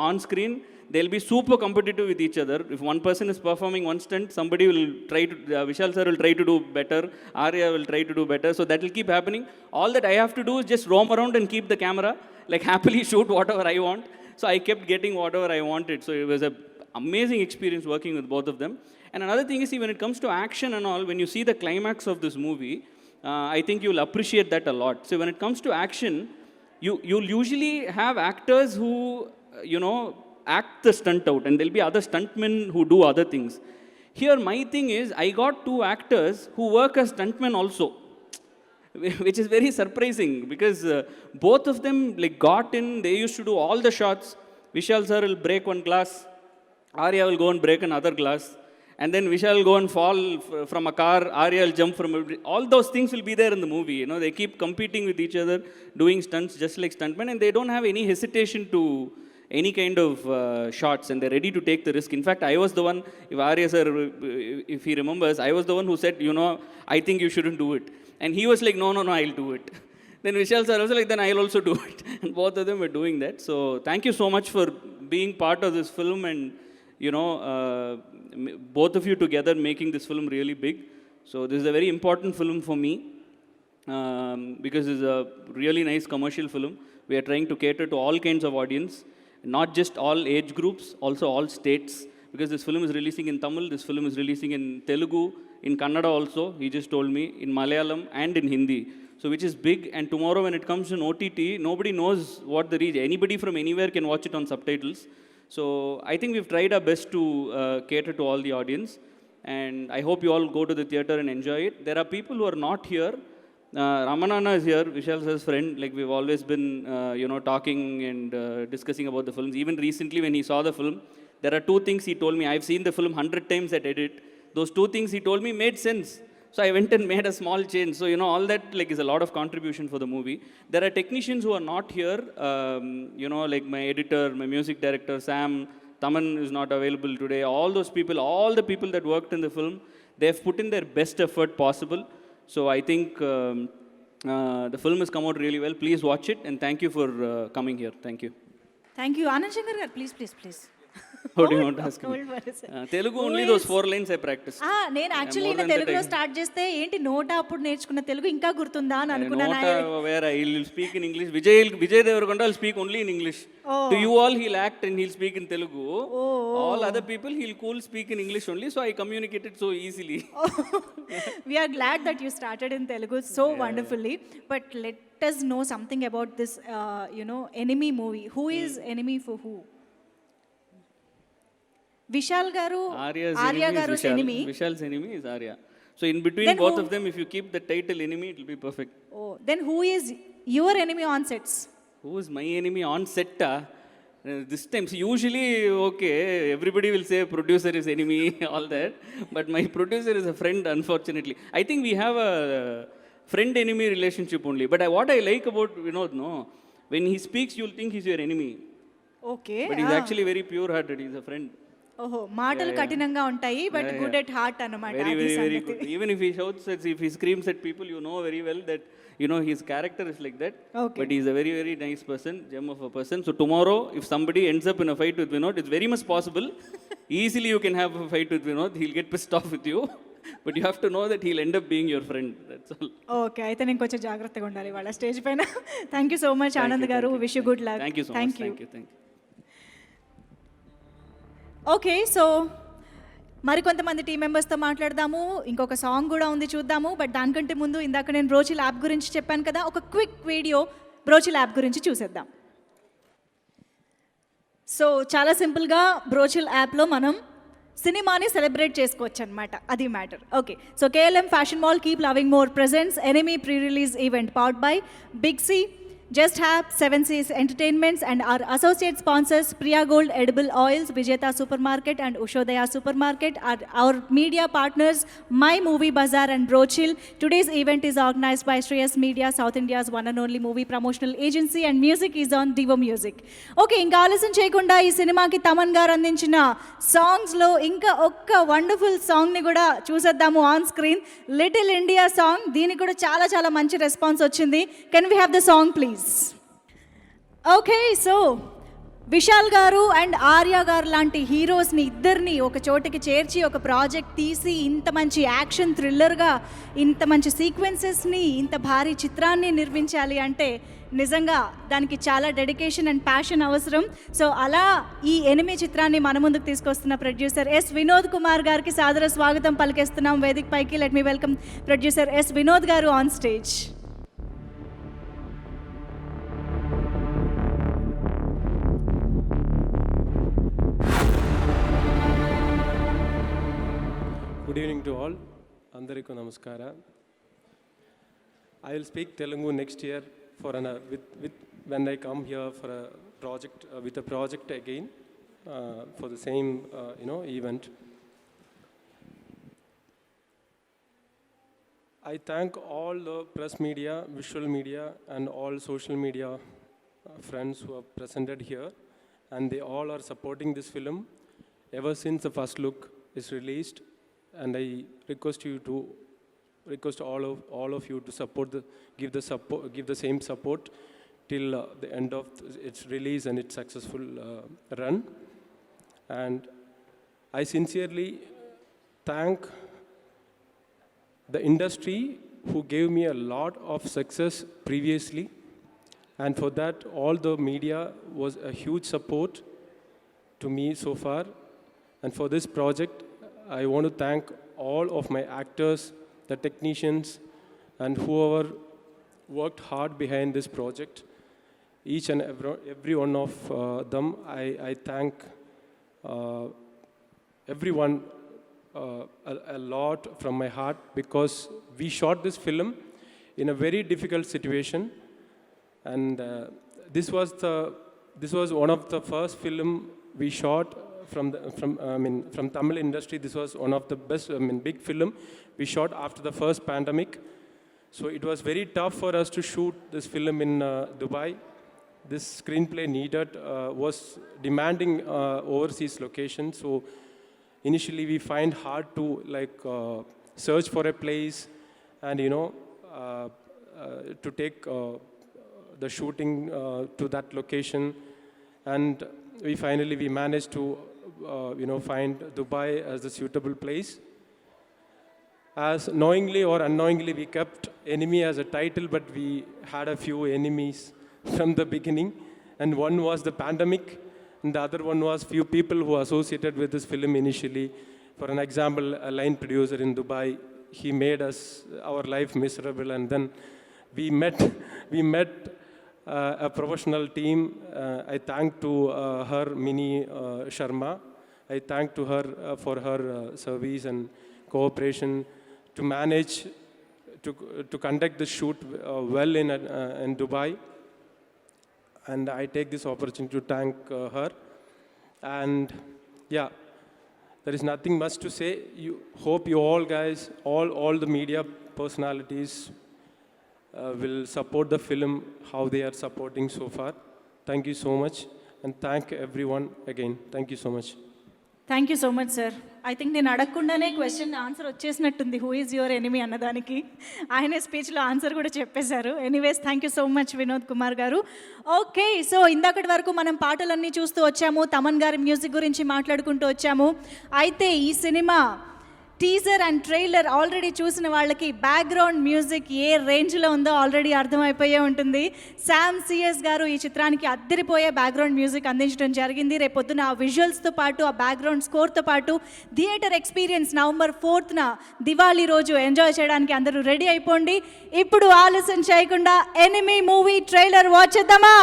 on screen, they'll be super competitive with each other. If one person is performing one stunt, somebody will try to, Vishal sir will try to do better, Arya will try to do better. So that will keep happening. All that I have to do is just roam around and keep the camera, like happily shoot whatever I want. So I kept getting whatever I wanted. So it was an amazing experience working with both of them. And another thing is, see, when it comes to action and all, when you see the climax of this movie, I think you'll appreciate that a lot. So when it comes to action, you'll usually have actors who, act the stunt out, and there'll be other stuntmen who do other things. Here, my thing is, I got 2 actors who work as stuntmen also, which is very surprising, because both of them like got in, they used to do all the shots. Vishal sir will break one glass, Arya will go and break another glass, and then Vishal will go and fall from a car, Arya will jump from all those things will be there in the movie. They keep competing with each other, doing stunts just like stuntmen, and they don't have any hesitation to any kind of shots, and they're ready to take the risk. In fact, I was the one, if Arya sir, if he remembers, I was the one who said, I think you shouldn't do it. And he was like, no, I'll do it. Then Vishal sir was like, then I'll also do it. And both of them were doing that. So thank you so much for being part of this film, and, both of you together making this film really big. So this is a very important film for me, because it's a really nice commercial film. We are trying to cater to all kinds of audience, not just all age groups, also all states, because this film is releasing in Tamil, this film is releasing in Telugu, in Kannada also, he just told me, in Malayalam and in Hindi. So which is big, and tomorrow when it comes to OTT, nobody knows what the reach. Anybody from anywhere can watch it on subtitles. So I think we've tried our best to cater to all the audience, and I hope you all go to the theater and enjoy it. There are people who are not here. Ramanana is here, Vishal sir's friend. Like, we've always been, talking and discussing about the films. Even recently, when he saw the film, there are 2 things he told me. I've seen the film 100 times at edit. Those 2 things he told me made sense. So I went and made a small change. So, all that is a lot of contribution for the movie. There are technicians who are not here, like my editor, my music director, Sam. Taman is not available today. All those people, all the people that worked in the film, they have put in their best effort possible. So I think the film has come out really well. Please watch it, and thank you for coming here. Thank you. Thank you. Anand Shankar garu, please. What do you want to ask me? Don't worry, sir. Telugu only those 4 lines I practiced. నేను యాక్చువల్లీ ఈయన తెలుగులో స్టార్ట్ చేస్తే ఏంటి నోట అప్పుడు నేర్చుకున్న తెలుగు ఇంకా గుర్తుందా అని అనుకున్నాను. Where I will speak in English. Vijay Deverakonda will speak only in English. To you all he'll act and he'll speak in Telugu. All other people he'll speak in English only. So I communicated so easily. We are glad that you started in Telugu so wonderfully. But let us know something about this, Enemy movie. Who is Enemy for who? Vishal garu, Arya garu's enemy. Vishal's enemy is Arya. So in between then both of them, if you keep the title enemy, it will be perfect. Oh, then who is your enemy on sets? Who is my enemy on set? This time, so usually, okay, everybody will say producer is enemy, all that. But my producer is a friend, unfortunately. I think we have a friend-enemy relationship only. But what I like about Vinod, when he speaks, you'll think he's your enemy. Okay. But he's actually very pure-hearted. He's a friend. ఓహో, మాటలు కఠినంగా ఉంటాయి, బట్ గుడ్ ఎట్ హార్ట్ అన్నమాట. Very good. Even if he shouts, if he screams at people, you know very well that his character is like that. Okay. But he's a very, very nice person, gem of a person. So tomorrow, if somebody ends up in a fight with Vinod, it's very much possible. Easily you can have a fight with Vinod. He'll get pissed off with you. But you have to know that he'll end up being your friend. That's all. Okay, అయితే నేను కొంచెం జాగ్రత్తగా ఉండాలి వాళ్ళ స్టేజ్ పైన. Thank you so much Anand garu. Wish you good luck. Thank you so much. Thank you. Okay, so మరికొంతమంది టీం మెంబర్స్తో మాట్లాడదాము. ఇంకొక సాంగ్ కూడా ఉంది, చూద్దాము. బట్ దానికంటే ముందు ఇందాక నేను బ్రోచిల్ యాప్ గురించి చెప్పాను కదా, ఒక క్విక్ వీడియో బ్రోచిల్ యాప్ గురించి చూసేద్దాం. సో చాలా సింపుల్గా బ్రోచిల్ యాప్లో మనం సినిమాని సెలబ్రేట్ చేసుకోవచ్చు అనమాట, అది matter. Okay, so KLM fashion mall keep loving more presents Enemy pre release event powered by big C, Just Have, Seven Seas Entertainments, and our associate sponsors Priya Gold Edible Oils, Vijeta Supermarket and Ushodaya Supermarket, are our media partners My Movie Bazaar and Brochill. Today's event is organized by Shreyas Media, South India's one and only movie promotional agency, and music is on Divo Music. Okay, ఇంకా ఆలస్యం చేయకుండా ఈ సినిమాకి తమన్ గారు అందించిన సాంగ్స్లో ఇంకా ఒక్క వండర్ఫుల్ సాంగ్ని కూడా చూసేద్దాము on screen. Little India song, దీనికి కూడా చాలా చాలా మంచి రెస్పాన్స్ వచ్చింది. Can we have the song please? Okay, so Vishal గారు అండ్ ఆర్య గారు లాంటి హీరోస్ని ఇద్దరిని ఒక చోటికి చేర్చి ఒక ప్రాజెక్ట్ తీసి ఇంత మంచి యాక్షన్ థ్రిల్లర్గా ఇంత మంచి సీక్వెన్సెస్ని ఇంత భారీ చిత్రాన్ని నిర్మించాలి అంటే నిజంగా దానికి చాలా డెడికేషన్ అండ్ ప్యాషన్ అవసరం. సో అలా ఈ ఎనిమి చిత్రాన్ని మన ముందుకు తీసుకొస్తున్న ప్రొడ్యూసర్ ఎస్ వినోద్ కుమార్ గారికి సాదర స్వాగతం పలికేస్తున్నాం వేదిక పైకి. Let me welcome producer S Vinod garu on stage. Good evening to all. Andariku namaskara. I will speak Telugu next year for when I come here for a project with a project again for the same event. I thank all the press media, visual media, and all social media friends who have presented here, and they all are supporting this film ever since the first look is released. And I request all of you to give the same support till the end of its release and its successful run. And I sincerely thank the industry who gave me a lot of success previously, and for that all the media was a huge support to me so far. And for this project I want to thank all of my actors, the technicians, and whoever worked hard behind this project. Each and every one of them, I thank everyone a lot from my heart, because we shot this film in a very difficult situation, and this was one of the first film we shot from Tamil industry. This was one of the best, big film we shot after the first pandemic. So it was very tough for us to shoot this film in Dubai. This screenplay was demanding overseas location. So initially we find hard to search for a place and to take the shooting to that location. And we managed to find Dubai as the suitable place. As knowingly or unknowingly, we kept enemy as a title, but we had a few enemies from the beginning. And one was the pandemic, and the other one was few people who associated with this film initially. For an example, a line producer in Dubai, he made our life miserable, and then we met a professional team. I thank to her, Mini Sharma. I thank to her for her service and cooperation to manage to conduct the shoot well in Dubai. And I take this opportunity to thank her. And yeah, there is nothing much to say. Hope you all guys, all the media personalities will support the film how they are supporting so far. Thank you so much, and thank everyone again. Thank you so much. Thank you so much sir. I think నేను అడగకుండానే క్వశ్చన్ ఆన్సర్ వచ్చేసినట్టుంది, హూ ఈజ్ యువర్ ఎనిమీ అన్నదానికి. ఆయనే స్పీచ్లో ఆన్సర్ కూడా చెప్పేశారు. Anyways, thank you so much Vinod Kumar garu. Okay, so ఇందాకటి వరకు మనం పాటలన్నీ చూస్తూ వచ్చాము, తమన్ గారి మ్యూజిక్ గురించి మాట్లాడుకుంటూ వచ్చాము. అయితే ఈ cinema teaser and trailer already చూసిన వాళ్ళకి బ్యాక్గ్రౌండ్ మ్యూజిక్ ఏ రేంజ్లో ఉందో ఆల్రెడీ అర్థమైపోయే ఉంటుంది. శామ్ సిఎస్ గారు ఈ చిత్రానికి అద్దరిపోయే బ్యాక్గ్రౌండ్ మ్యూజిక్ అందించడం జరిగింది. రేపొద్దున ఆ విజువల్స్తో పాటు ఆ బ్యాక్గ్రౌండ్ స్కోర్తో పాటు theatre experience November 4th Diwali రోజు ఎంజాయ్ చేయడానికి అందరూ రెడీ అయిపోండి. ఇప్పుడు ఆలస్యం చేయకుండా ఎనిమీ మూవీ ట్రైలర్ వాచ్ చేద్దామా?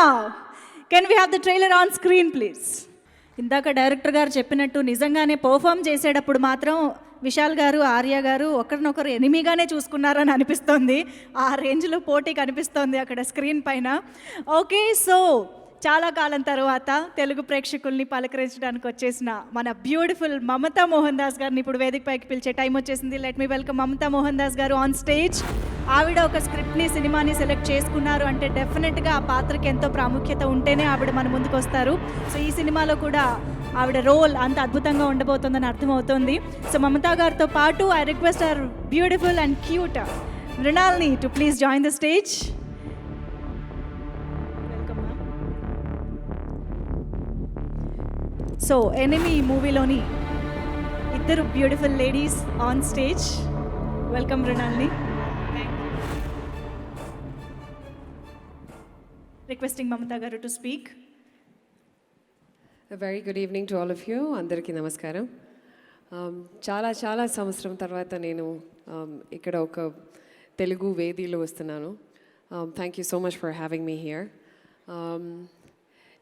Can we have the trailer on screen please? ఇందాక డైరెక్టర్ గారు చెప్పినట్టు నిజంగానే పర్ఫామ్ చేసేటప్పుడు మాత్రం విశాల్ గారు, ఆర్య గారు ఒకరినొకరు ఎనిమిగానే చూసుకున్నారని అనిపిస్తోంది. ఆ రేంజ్లో పోటీ కనిపిస్తోంది అక్కడ స్క్రీన్ పైన. ఓకే, సో చాలా కాలం తర్వాత తెలుగు ప్రేక్షకుల్ని పలకరించడానికి వచ్చేసిన మన బ్యూటిఫుల్ మమతా మోహన్ దాస్ గారిని ఇప్పుడు వేదిక పైకి పిలిచే టైం వచ్చేసింది. Let me welcome Mamata Mohan Das గారు ఆన్ స్టేజ్. ఆవిడ ఒక స్క్రిప్ట్ని, సినిమాని సెలెక్ట్ చేసుకున్నారు అంటే డెఫినెట్గా ఆ పాత్రకి ఎంతో ప్రాముఖ్యత ఉంటేనే ఆవిడ మన ముందుకు వస్తారు. సో ఈ సినిమాలో కూడా ఆవిడ రోల్ అంత అద్భుతంగా ఉండబోతుందని అర్థమవుతుంది. సో మమతా గారితో పాటు I request our beautiful and cute Mrinalini to please join the stage. Welcome ma'am. So Enemy మూవీలోని ఇద్దరు beautiful ladies on stage. Welcome Mrinalini. Requesting Mamata garu to speak. A very good evening to all of you. అందరికీ నమస్కారం. చాలా సంవత్సరం తర్వాత నేను ఇక్కడ ఒక తెలుగు వేదిలో వస్తున్నాను. Thank you so much for having me here.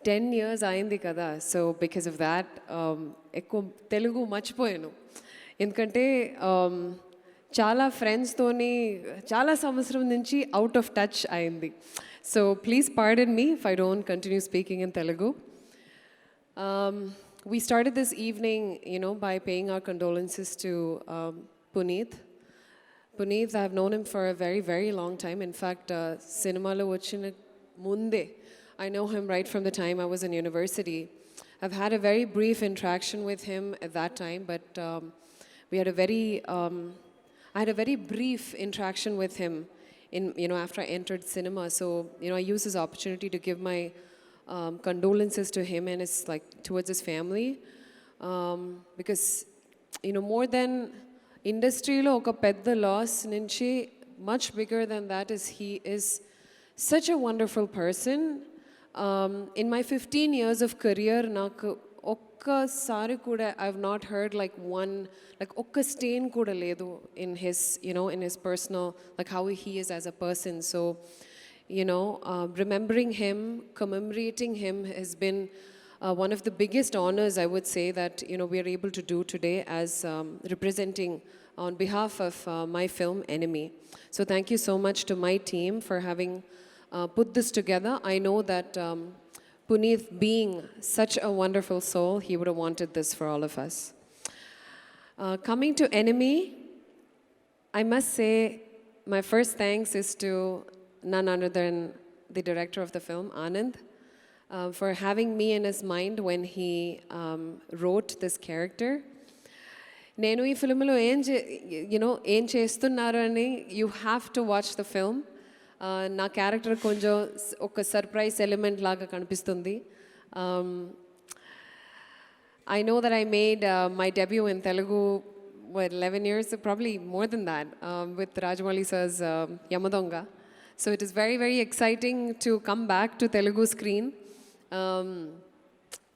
10 years అయింది కదా, సో బికాస్ ఆఫ్ దాట్ ఎక్కువ తెలుగు మర్చిపోయాను. ఎందుకంటే చాలా ఫ్రెండ్స్తోని చాలా సంవత్సరం నుంచి అవుట్ ఆఫ్ టచ్ అయింది. So please pardon me if I don't continue speaking in Telugu. We started this evening, by paying our condolences to Puneeth. Puneeth, I have known him for a very, very long time. In fact, cinema lo vachina munde, I know him right from the time I was in university. I've had a very brief interaction with him at that time, but we had I had a very brief interaction with him after I entered cinema. So, I used this opportunity to give my condolences to him and towards his family, because more than industry lo oka pedda loss nunchi, much bigger than that is he is such a wonderful person. In my 15 years of career, naku ఒక్కసారి కూడా I've not heard ఒక్క stain కూడా లేదు in his in his personal, how he is as a person. So remembering him, commemorating him has been one of the biggest honors, I would say, that we are able to do today as representing on behalf of my film Enemy. So thank you so much to my team for having put this together. I know that Puneeth, being such a wonderful soul, he would have wanted this for all of us. Coming to Enemy, I must say my first thanks is to none other than the director of the film, Anand, for having me in his mind when he wrote this character. నేను ఈ ఫిల్మ్లో ఏం చేస్తున్నారు అని you have to watch the film. నా క్యారెక్టర్ కొంచెం ఒక సర్ప్రైజ్ ఎలిమెంట్ లాగా కనిపిస్తుంది. I know that I made my debut in Telugu 11 years, probably more than that, with Rajamouli sir's Yamadonga. So it is very, very exciting to come back to Telugu screen.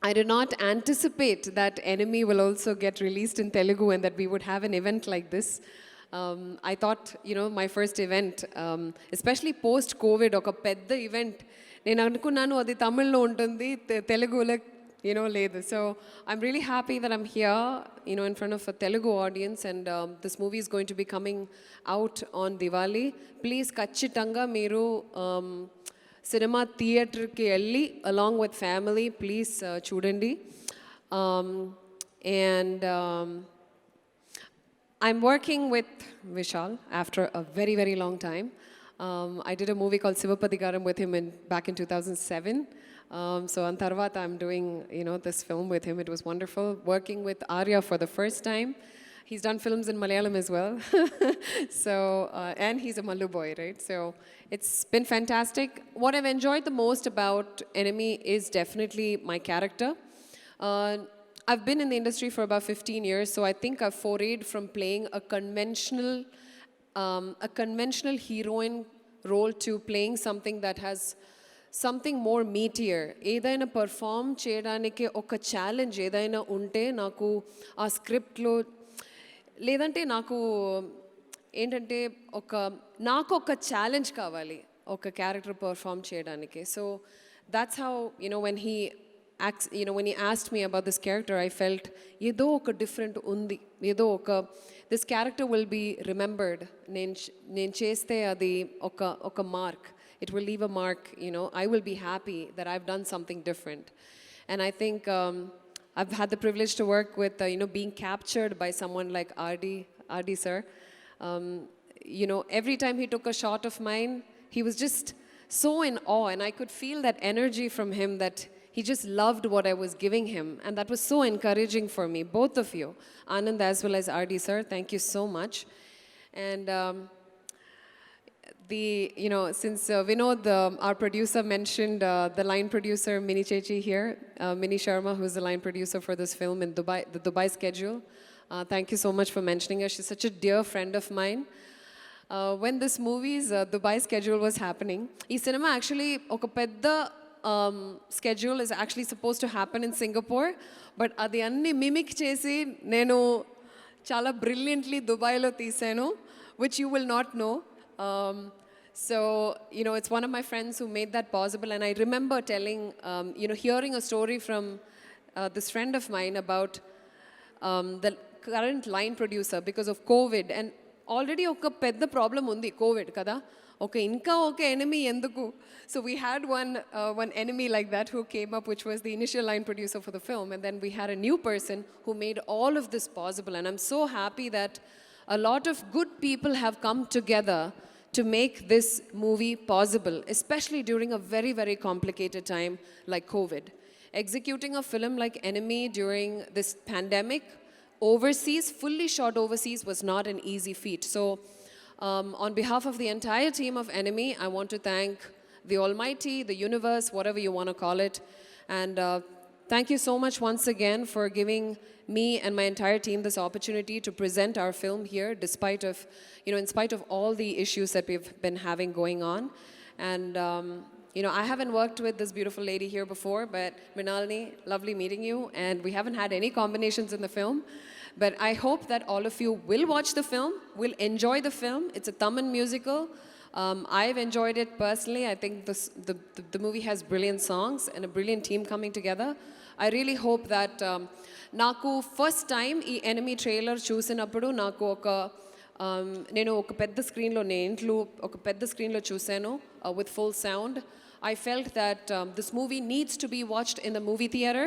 I did not anticipate that Enemy will also get released in Telugu and that we would have an event like this. I thought, my first event, especially post-COVID, oka pedda event, nenu anukunnanu adi Tamil lo untundi, Telugulo లేదు. So I'm really happy that I'm here, in front of a Telugu audience, and this movie is going to be coming out on Diwali. Please kachitanga meeru cinema theatre ki elli along with family, please chudandi. And I'm working with Vishal after a very, very long time. I did a movie called Sivapatikaram with him back in 2007. So on Tarvata, I'm doing, this film with him. It was wonderful working with Arya for the first time. He's done films in Malayalam as well. So, and he's a Mallu boy, right? So it's been fantastic. What I've enjoyed the most about Enemy is definitely my character. I've been in the industry for about 15 years, so I think I've forayed from playing a conventional heroine role to playing something that has something more meatier. ఏదైనా పర్ఫామ్ చేయడానికి ఒక ఛాలెంజ్ ఏదైనా ఉంటే నాకు ఆ స్క్రిప్ట్లో, లేదంటే నాకు ఏంటంటే నాకు ఒక ఛాలెంజ్ కావాలి ఒక క్యారెక్టర్ పర్ఫామ్ చేయడానికి. So that's how, when he when he asked me about this character, I felt ఏదో ఒక different ఉంది, ఏదో ఒక this character will be remembered. నేను చేస్తే అది ఒక mark. It will leave a mark, I will be happy that I've done something different. And I think I've had the privilege to work with, being captured by someone like RD sir. Every time he took a shot of mine, he was just so in awe, and I could feel that energy from him, that he just loved what I was giving him, and that was so encouraging for me, both of you, Anand as well as RD sir. Thank you so much. And since Vinod, our producer, mentioned the line producer, Mini Chechi here, Mini Sharma, who's the line producer for this film in Dubai, the Dubai schedule. Thank you so much for mentioning her. She's such a dear friend of mine. When this movie's Dubai schedule was happening, this cinema actually, oka pedda schedule is actually supposed to happen in Singapore, but adi anni mimic chesi nenu chala brilliantly Dubai lo teesanu, which you will not know. So, it's one of my friends who made that possible, and I remember telling, hearing a story from this friend of mine about the current line producer because of COVID, and already oka pedda problem undi COVID kada, okay inka okay enemy enduku. So we had one enemy like that who came up, which was the initial line producer for the film, and then we had a new person who made all of this possible, and I'm so happy that a lot of good people have come together to make this movie possible, especially during a very, very complicated time like COVID. Executing a film like Enemy during this pandemic, overseas, fully shot overseas, was not an easy feat. So on behalf of the entire team of Enemy, I want to thank the Almighty, the universe, whatever you want to call it. And thank you so much once again for giving me and my entire team this opportunity to present our film here, despite of, in spite of all the issues that we've been having going on. And, I haven't worked with this beautiful lady here before, but Mrinalini, lovely meeting you. And we haven't had any combinations in the film. But I hope that all of you will watch the film, will enjoy the film. It's a Tamil musical. I've enjoyed it personally. I think the movie has brilliant songs and a brilliant team coming together. I really hope that నాకు ఫస్ట్ టైం ఈ ఎనిమీ ట్రైలర్ చూసినప్పుడు నాకు నేను ఒక పెద్ద స్క్రీన్లో చూశాను with full sound. I felt that this movie needs to be watched in the movie theater,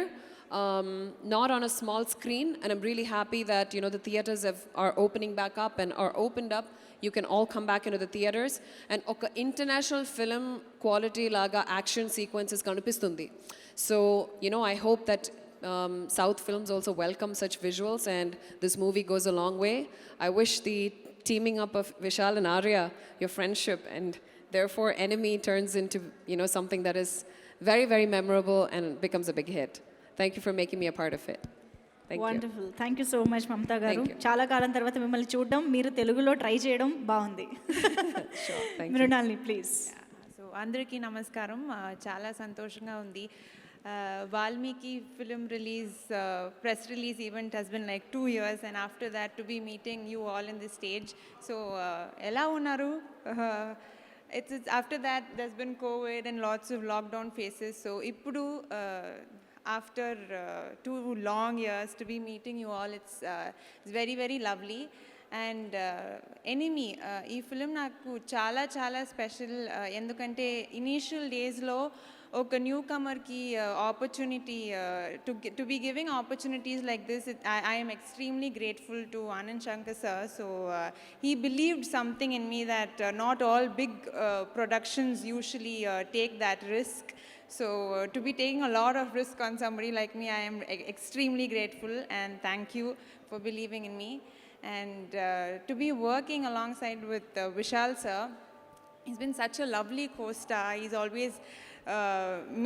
not on a small screen, and I'm really happy that the theaters are opening back up and are opened up. You can all come back into the theaters, and oka international film quality laga action sequences kanipistundi. So I hope that South films also welcome such visuals, and this movie goes a long way. I wish the teaming up of Vishal and Arya, your friendship, and therefore Enemy turns into something that is very, very memorable and becomes a big hit. Thank you for making me a part of it. Thank you. Wonderful. Thank you so much Mamata గారు. Thank you. చాలా కాలం తర్వాత మిమ్మల్ని చూడడం, మీరు తెలుగులో ట్రై చేయడం బాగుంది. Thank you. Mrinalini please. So అందరికీ నమస్కారం. చాలా సంతోషంగా ఉంది. Valmiki film release press release event has been like 2 years, and after that to be meeting you all in this stage. So ఎలా ఉన్నారు? It's after that there's been COVID and lots of lockdown phases. So ఇప్పుడు after 2 long years to be meeting you all, it's very, very lovely. And Enemy ఈ ఫిలిం నాకు చాలా చాలా స్పెషల్. ఎందుకంటే ఇనీషియల్ డేస్లో ఒక న్యూ కమర్కి opportunity to be giving opportunities like this, I am extremely grateful to Anand Shankar sir. So he believed something in me that not all big productions usually take that risk. So to be taking a lot of risk on somebody like me, I am extremely grateful, and thank you for believing in me. And to be working alongside with Vishal sir, he's been such a lovely co-star. He's always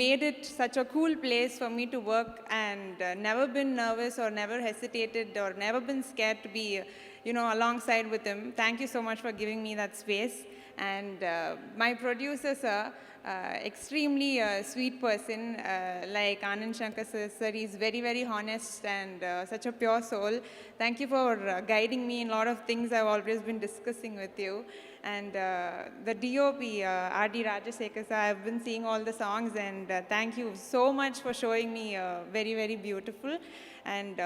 made it such a cool place for me to work, and never been nervous or never hesitated or never been scared to be you know, alongside with him. Thank you so much for giving me that space. And my producer, sir, extremely sweet person, like Anand Shankar sir, he's very, very honest and such a pure soul. Thank you for guiding me in a lot of things I've always been discussing with you. And the DOP, R.D. Rajasekhar sir, I've been seeing all the songs, and thank you so much for showing me very, very beautiful. And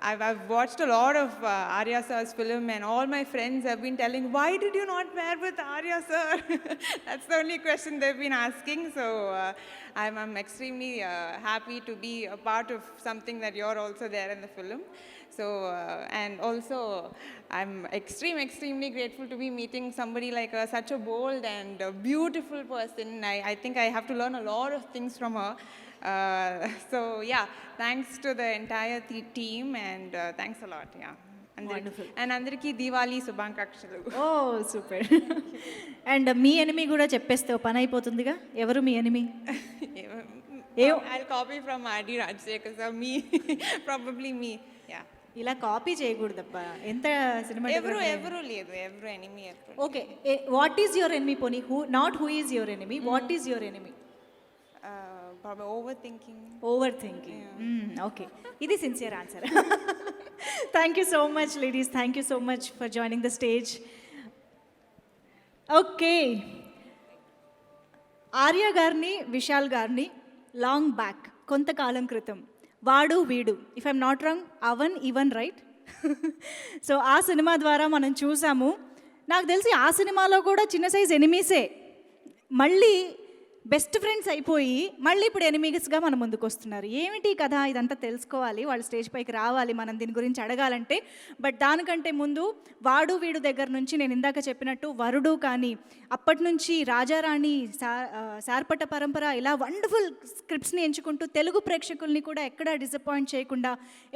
I've watched a lot of Arya sir's film, and all my friends have been telling, why did you not pair with Arya sir? That's the only question they've been asking. So I'm extremely happy to be a part of something that you're also there in the film. So, and also, I'm extremely grateful to be meeting somebody like such a bold and beautiful person. I think I have to learn a lot of things from her. So, yeah, thanks to the entire team, and thanks a lot, yeah. Wonderful. And Andariki Diwali Subhankakshulu. Oh super. And మీ ఎనిమి కూడా చెప్పేస్తే పని అయిపోతుందిగా. ఎవరు మీ enemy? I'll copy from R.D. Rajasekhar sir. Me, probably me, yeah. ఇలా కాపీ చేయకూడదబ్బా. ఎంత సినిమా ఎవరు లేదు, ఎవరు ఎనిమి ఎవరు. Okay, what is your enemy పోనీ? Not who is your enemy, what is your enemy? Probably overthinking. Overthinking. Okay, ఇది sincere answer. Thank you so much ladies, thank you so much for joining the stage. Okay, Arya గారిని, విశాల్ గారిని లాంగ్ బ్యాక్, కొంతకాలం క్రితం వాడు వీడు, ఇఫ్ ఐఎమ్ నాట్ రాంగ్, అవన్ ఈవన్ రైట్. సో ఆ సినిమా ద్వారా మనం చూసాము. నాకు తెలిసి ఆ సినిమాలో కూడా చిన్న సైజ్ ఎనిమీసే మళ్ళీ బెస్ట్ ఫ్రెండ్స్ అయిపోయి మళ్ళీ ఇప్పుడు ఎనిమీస్గా మన ముందుకు వస్తున్నారు. ఏమిటి కథ? ఇదంతా తెలుసుకోవాలి, వాళ్ళు స్టేజ్ పైకి రావాలి, మనం దీని గురించి అడగాలంటే. బట్ దానికంటే ముందు వాడు వీడు దగ్గర నుంచి నేను ఇందాక చెప్పినట్టు వరుడు కానీ, అప్పటి నుంచి రాజారాణి, సార్పట పరంపర, ఇలా వండర్ఫుల్ స్క్రిప్ట్స్ని ఎంచుకుంటూ తెలుగు ప్రేక్షకుల్ని కూడా ఎక్కడా డిసప్పాయింట్ చేయకుండా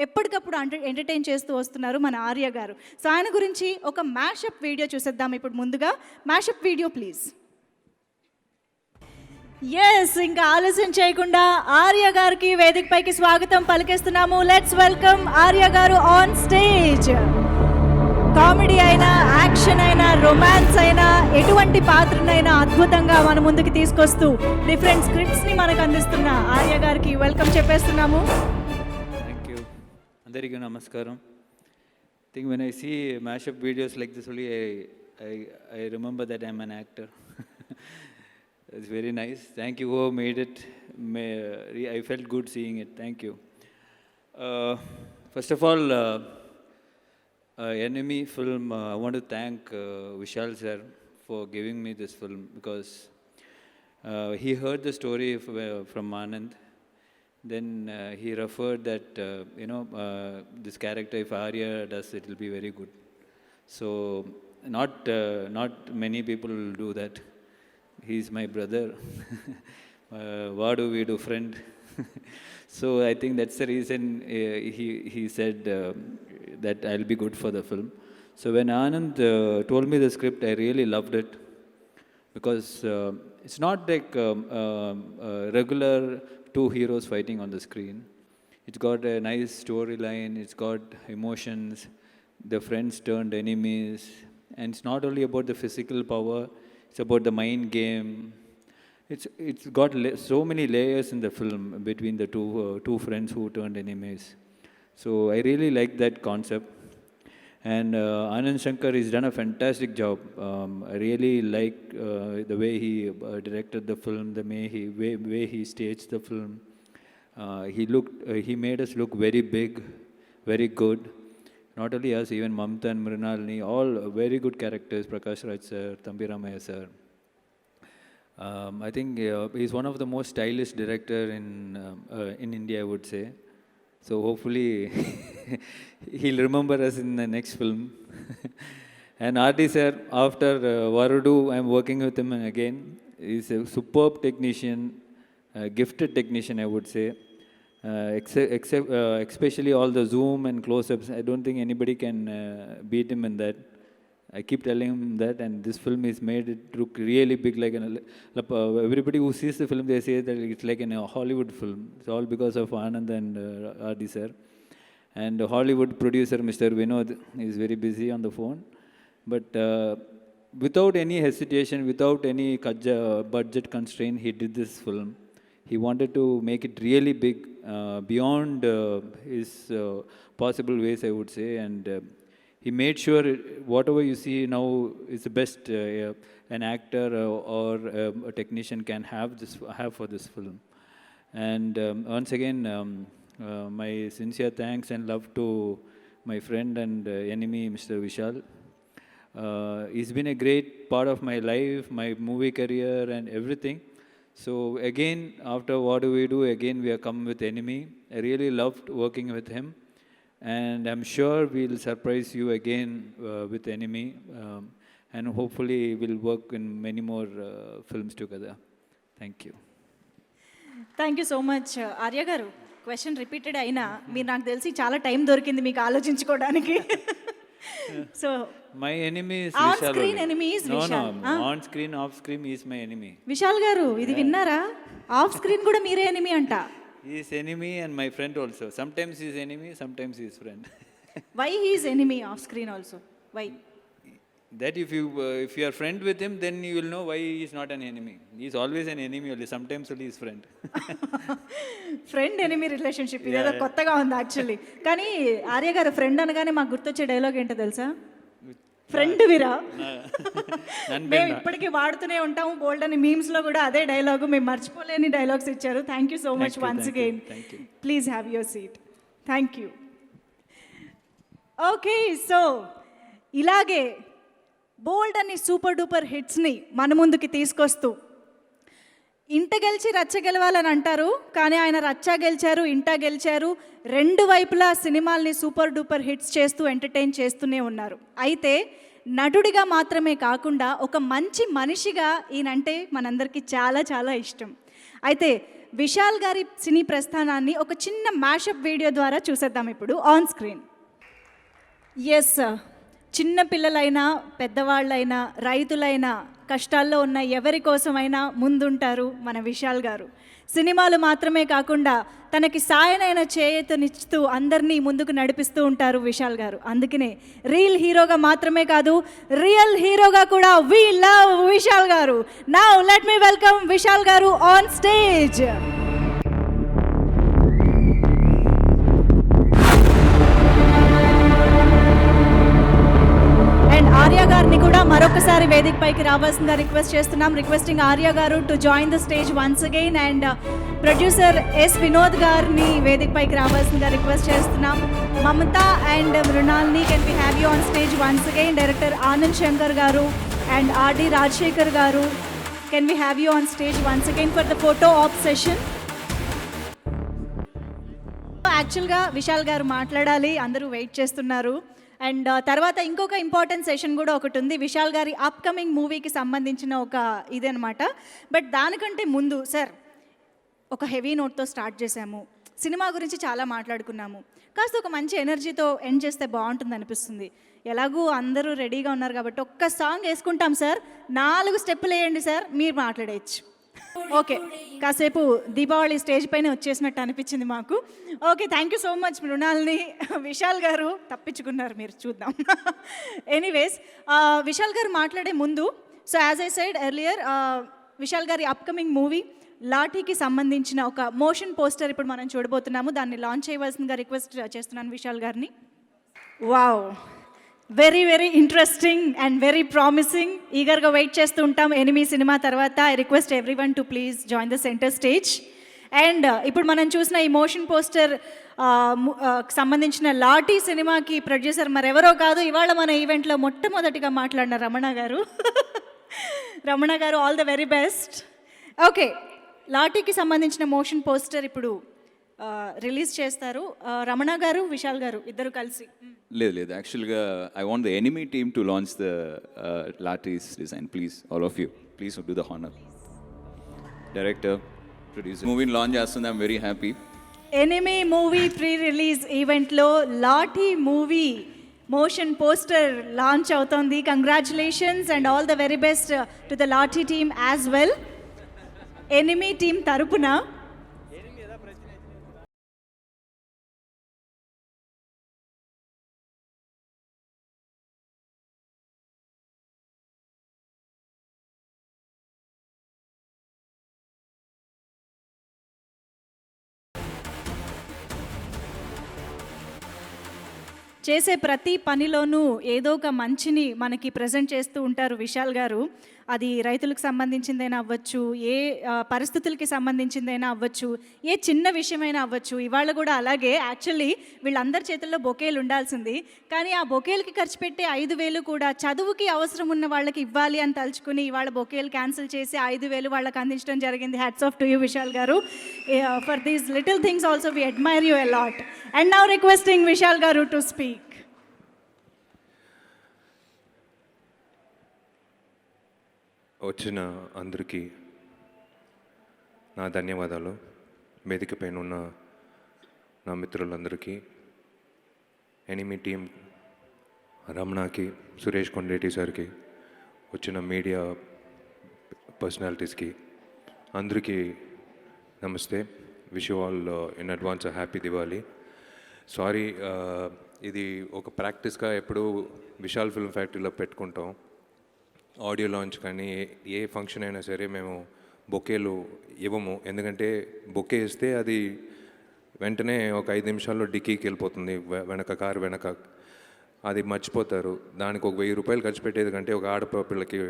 ఎప్పటికప్పుడు ఎంటర్టైన్ చేస్తూ వస్తున్నారు మన ఆర్య గారు. సో ఆయన గురించి ఒక మ్యాషప్ వీడియో చూసేద్దాం ఇప్పుడు. ముందుగా మ్యాషప్ వీడియో ప్లీజ్. ఎస్, ఇంకా ఆలస్యం చేయకుండా ఆర్య గారికి వేదిక పైకి స్వాగతం పలికిస్తున్నాము. లెట్స్ వెల్కమ్ ఆర్య గారు ఆన్ స్టేజ్. కామెడీ అయినా, యాక్షన్ అయినా, రొమాన్స్ అయినా, ఎటువంటి పాత్రనైనా అద్భుతంగా మన ముందుకు తీసుకొస్తూ డిఫరెంట్ స్క్రిప్ట్స్ని మనకు అందిస్తున్న ఆర్య గారికి వెల్కమ్ చెప్పేస్తున్నాము. Thank you. అందరికీ నమస్కారం. Think when I see mashup videos like this only I remember that I'm an actor. It's very nice. Thank you who made it. I felt good seeing it. Thank you. First of all, Enemy film, I want to thank Vishal sir for giving me this film, because he heard the story from Anand. Then he referred that, this character, if Arya does, it will be very good. So not many people will do that. He's my brother, Vadu Vedu friend. So I think that's the reason he said that I'll be good for the film. So when Anand told me the script, I really loved it, because it's not like regular two heroes fighting on the screen. It's got a nice storyline, it's got emotions, the friends turned enemies, and it's not only about the physical power, it's about the mind game. It's got so many layers in the film between the two friends who turned enemies. So I really like that concept. And Anand Shankar has done a fantastic job. I really like the way he directed the film, the way he staged the film. He made us look very big, very good. Not only us, even Mamta and Mrinalini, all very good characters, Prakash Raj sir, Thambi Ramaya sir. I think he's one of the most stylish director in India, I would say. So hopefully he'll remember us in the next film. And R.D. sir, after Varudu, I'm working with him again. He's a superb technician, gifted technician, I would say. Especially all the zoom and close-ups, I don't think anybody can beat him in that. I keep telling him that, and this film is made it look really big. Everybody who sees the film, they say that it's like a Hollywood film. It's all because of Anand and R.D. sir. And Hollywood producer Mr. Vinod is very busy on the phone. But without any hesitation, without any budget constraint, he did this film. He wanted to make it really big, beyond his possible ways, I would say. And he made sure whatever you see now is the best an actor or a technician can have for this film. And once again, my sincere thanks and love to my friend and enemy, Mr. Vishal. He's been a great part of my life, my movie career and everything. So again, after what do we do, again we are come with Enemy. I really loved working with him. And I'm sure we'll surprise you again with Enemy. And hopefully we'll work in many more films together. Thank you. Thank you so much Arya garu. Question repeated అయినా మీరు నాకు తెలిసి చాలా టైం దొరికింది మీకు ఆలోచించుకోవడానికి. So My enemy is On Vishal. screen only. enemy is No, Vishal. no. On screen, off screen, he is my enemy. Vishal గారు ఇది విన్నారా? ఆఫ్ స్క్రీన్ కూడా మీరే ఎనిమి అంట. He is enemy and my friend also. Sometimes he is enemy, sometimes he is friend. Why he is enemy off screen also? Why? That if you are friend with him, then you will know why he is not an enemy. He is always an enemy only. Sometimes only his friend. Friend enemy relationship ఇదేదో కొత్తగా ఉంది యాక్చువల్లీ. కానీ ఆర్య గారు ఫ్రెండ్ అనగానే మాకు గుర్తొచ్చే డైలాగ్ ఏంటో తెలుసా? ఫ్రెండ్ విరా. మేము ఇప్పటికీ వాడుతూనే ఉంటాము. బోల్డ్ అని మీమ్స్లో కూడా అదే డైలాగు. మేము మర్చిపోలేని డైలాగ్స్ ఇచ్చారు. Thank you so much once again. Please have your seat. Thank you. Okay, so ఇలాగే బోల్డ్ అని సూపర్ డూపర్ హిట్స్ని మన ముందుకి తీసుకొస్తూ ఇంట గెలిచి రచ్చ గెలవాలని అంటారు, కానీ ఆయన రచ్చ గెలిచారు, ఇంట గెలిచారు. రెండు వైపులా సినిమాల్ని సూపర్ డూపర్ హిట్స్ చేస్తూ ఎంటర్టైన్ చేస్తూనే ఉన్నారు. అయితే నటుడిగా మాత్రమే కాకుండా ఒక మంచి మనిషిగా ఈయనంటే మనందరికీ చాలా చాలా ఇష్టం. అయితే విశాల్ గారి సినీ ప్రస్థానాన్ని ఒక చిన్న మ్యాషప్ వీడియో ద్వారా చూసేద్దాం ఇప్పుడు ఆన్ స్క్రీన్. ఎస్, చిన్న పిల్లలైనా పెద్దవాళ్ళైనా రైతులైనా కష్టాల్లో ఉన్న ఎవరి కోసమైనా ముందుంటారు మన విశాల్ గారు. సినిమాలు మాత్రమే కాకుండా తనకి సాయనైన చేయూతనిస్తూ అందరినీ ముందుకు నడిపిస్తూ ఉంటారు విశాల్ గారు. అందుకనే రియల్ హీరోగా మాత్రమే కాదు, రియల్ హీరోగా కూడా వి లవ్ విశాల్ గారు. Now let me welcome Vishal గారు ఆన్ స్టేజ్. అండ్ ఆర్య గారిని కూడా మరొకసారి వేదిక పైకి రావాల్సిందిగా రిక్వెస్ట్ చేస్తున్నాం. రిక్వెస్టింగ్ ఆర్య గారు to join the stage once again. And producer S Vinod గారిని వేదిక పైకి రావాల్సిందిగా రిక్వెస్ట్ చేస్తున్నాం. Mamata and Mrinalini can we have you on stage once again. Director Anand Shankar గారు అండ్ ఆర్డి రాజశేఖర్ గారు, can we have you on stage once again for the photo op session. యాక్చువల్గా విశాల్ గారు మాట్లాడాలి, అందరూ వెయిట్ చేస్తున్నారు. అండ్ తర్వాత ఇంకొక ఇంపార్టెంట్ సెషన్ కూడా ఒకటి ఉంది, విశాల్ గారి అప్కమింగ్ మూవీకి సంబంధించిన ఒక ఇదనమాట. బట్ దానికంటే ముందు సార్, ఒక హెవీ నోట్తో స్టార్ట్ చేశాము, సినిమా గురించి చాలా మాట్లాడుకున్నాము, కాస్త ఒక మంచి ఎనర్జీతో ఎండ్ చేస్తే బాగుంటుంది అనిపిస్తుంది. ఎలాగూ అందరూ రెడీగా ఉన్నారు కాబట్టి ఒక్క సాంగ్ వేసుకుంటాం సార్. 4 స్టెప్పులు వేయండి సార్, మీరు మాట్లాడేయచ్చు. ఓకే, కాసేపు దీపావళి స్టేజ్ పైన వచ్చేసినట్టు అనిపించింది మాకు. Okay, thank you so much Mrinalini. Vishal గారు తప్పించుకున్నారు, మీరు చూద్దాం. ఎనీవేస్, విశాల్ గారు మాట్లాడే ముందు, so as I said earlier, Vishal గారి అప్కమింగ్ మూవీ లాఠీకి సంబంధించిన ఒక మోషన్ పోస్టర్ ఇప్పుడు మనం చూడబోతున్నాము. దాన్ని లాంచ్ చేయవలసిందిగా రిక్వెస్ట్ చేస్తున్నాను విశాల్ గారిని. Wow, very very interesting and very promising. ఈగర్గా వెయిట్ చేస్తూ ఉంటాం ఎనిమీ సినిమా తర్వాత. I request everyone to please join the centre stage. And ఇప్పుడు మనం చూసిన ఈ మోషన్ పోస్టర్ సంబంధించిన లాఠీ సినిమాకి ప్రొడ్యూసర్ మరెవరో కాదు, ఇవాళ మన ఈవెంట్లో మొట్టమొదటిగా మాట్లాడిన రమణ గారు. రమణ గారు, all the very best. Okay, లాఠీకి సంబంధించిన మోషన్ పోస్టర్ ఇప్పుడు రిలీజ్ చేస్తారు. రమణ గారు, విశాల్ గారు ఇద్దరు కలిసి. లేదు, యాక్చువల్గా I want the Enemy team to launch the Laatti's design. Please all of you, please do the honour. Director, producer, మూవీని లాంచ్ చేస్తుంది. I'm very happy. Enemy movie pre release ఈవెంట్లో Laatti movie motion poster launch అవుతోంది. Congratulations and all the very best to the Laatti team as well. Enemy team తరపున చేసే ప్రతి పనిలోనూ ఏదో ఒక మంచిని మనకి ప్రజెంట్ చేస్తూ ఉంటారు విశాల్ గారు. అది రైతులకు సంబంధించిందైనా అవ్వచ్చు, ఏ పరిస్థితులకి సంబంధించిందైనా అవ్వచ్చు, ఏ చిన్న విషయమైనా అవ్వచ్చు. ఇవాళ కూడా అలాగే యాక్చువల్లీ వీళ్ళందరి చేతుల్లో బొకేలు ఉండాల్సింది, కానీ ఆ బొకేలకి ఖర్చు పెట్టే 5,000 కూడా చదువుకి అవసరం ఉన్న వాళ్ళకి ఇవ్వాలి అని తలుచుకుని ఇవాళ బొకేలు క్యాన్సిల్ చేసి 5,000 వాళ్ళకి అందించడం జరిగింది. Hats off to you Vishal గారు. For these little things also we admire you a lot. And now requesting Vishal గారు టు స్పీక్. వచ్చిన అందరికీ నా ధన్యవాదాలు. వేదిక పైన ఉన్న నా మిత్రులందరికీ, ఎనిమి టీం రమణకి, సురేష్ కొండేటి సార్కి, వచ్చిన మీడియా పర్సనాలిటీస్కి అందరికీ నమస్తే. Wish you all in advance happy Diwali. Sorry, ఇది ఒక ప్రాక్టీస్గా ఎప్పుడు విశాల్ ఫిల్మ్ ఫ్యాక్టరీలో పెట్టుకుంటాం. ఆడియో లాంచ్ కానీ ఏ ఫంక్షన్ అయినా సరే మేము బొకేలు ఇవ్వము. ఎందుకంటే బొకే ఇస్తే అది వెంటనే ఒక 5 నిమిషాల్లో డిక్కీకి వెళ్ళిపోతుంది, కారు వెనక. అది మర్చిపోతారు. దానికి ఒక 1,000 రూపాయలు ఖర్చు పెట్టేది కంటే ఒక ఆడపిల్లకి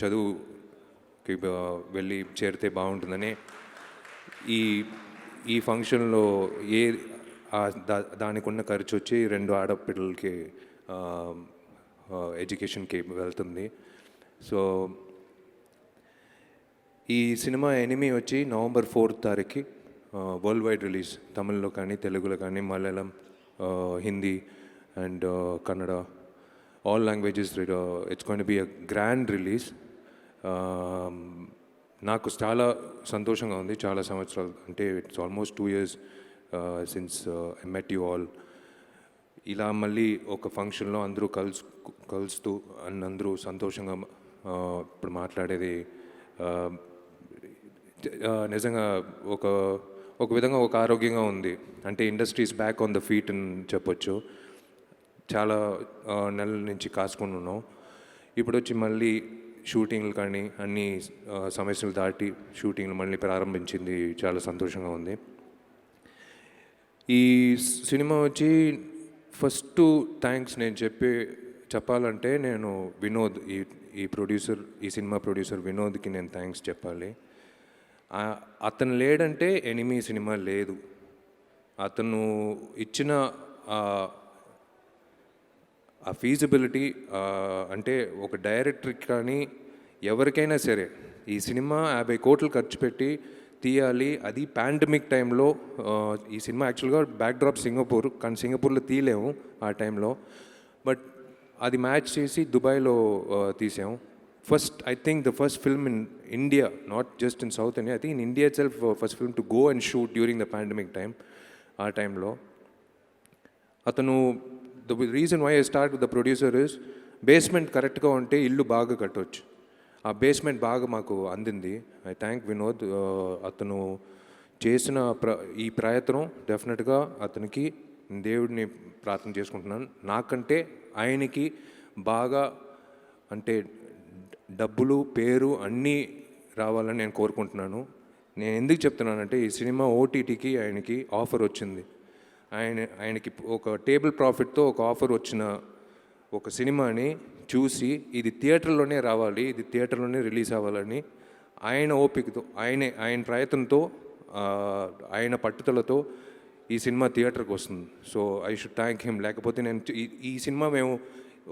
చదువుకి వెళ్ళి చేరితే బాగుంటుందని ఈ ఫంక్షన్లో దానికి ఉన్న ఖర్చు వచ్చి 2 ఆడపిల్లలకి ఎడ్యుకేషన్కి వెళ్తుంది. సో ఈ సినిమా ఎనిమి వచ్చి నవంబర్ 4th తారీఖు వరల్డ్ వైడ్ రిలీజ్. తమిళ్లో కానీ, తెలుగులో కానీ, Malayalam, Hindi and Kannada, all languages. It's going to be a grand release. నాకు చాలా సంతోషంగా ఉంది. చాలా సంవత్సరాలు, అంటే it's almost 2 years since I met you all. ఇలా మళ్ళీ ఒక ఫంక్షన్లో అందరూ కలుస్తూ అందరూ సంతోషంగా ఇప్పుడు మాట్లాడేది నిజంగా ఒక విధంగా ఒక ఆరోగ్యంగా ఉంది. అంటే industries back on the feet అని చెప్పొచ్చు. చాలా నెలల నుంచి కాసుకుని ఉన్నాం. ఇప్పుడు వచ్చి మళ్ళీ షూటింగ్లు కానీ అన్ని సమస్యలు దాటి షూటింగ్లు మళ్ళీ ప్రారంభించింది. చాలా సంతోషంగా ఉంది. ఈ సినిమా వచ్చి ఫస్ట్ థ్యాంక్స్ నేను చెప్పాలంటే నేను వినోద్, ఈ సినిమా ప్రొడ్యూసర్ వినోద్కి నేను థ్యాంక్స్ చెప్పాలి. అతను లేడంటే ఎనిమి సినిమా లేదు. అతను ఇచ్చిన ఆ ఫీజిబిలిటీ, అంటే ఒక డైరెక్టర్కి కానీ ఎవరికైనా సరే ఈ సినిమా 50 కోట్లు ఖర్చు పెట్టి తీయాలి, అది పాండమిక్ టైంలో. ఈ సినిమా యాక్చువల్గా బ్యాక్డ్రాప్ సింగపూర్, కానీ సింగపూర్లో తీయలేము ఆ టైంలో. బట్ అది మ్యాచ్ చేసి దుబాయ్లో తీసాము. I think the first film in India, not just in South India, I think in India itself, first film to go and shoot during the pandemic time, ఆ టైంలో. అతను, the reason why I start with the producer is, basement కరెక్ట్గా ఉంటే ఇల్లు బాగా కట్టవచ్చు. ఆ బేస్మెంట్ బాగా మాకు అందింది. I thank Vinod. అతను చేసిన ఈ ప్రయత్నం డెఫినెట్గా అతనికి దేవుడిని ప్రార్థన చేసుకుంటున్నాను. నాకంటే ఆయనకి బాగా, అంటే డబ్బులు, పేరు అన్నీ రావాలని నేను కోరుకుంటున్నాను. నేను ఎందుకు చెప్తున్నానంటే, ఈ సినిమా ఓటీటీకి ఆయనకి ఆఫర్ వచ్చింది. ఆయనకి ఒక టేబుల్ ప్రాఫిట్తో ఒక ఆఫర్ వచ్చిన ఒక సినిమాని చూసి ఇది థియేటర్లోనే రావాలి, ఇది థియేటర్లోనే రిలీజ్ అవ్వాలని ఆయన ఓపికతో, ఆయన ప్రయత్నంతో, ఆయన పట్టుదలతో ఈ సినిమా థియేటర్కి వస్తుంది. So I should thank him. లేకపోతే నేను ఈ సినిమా మేము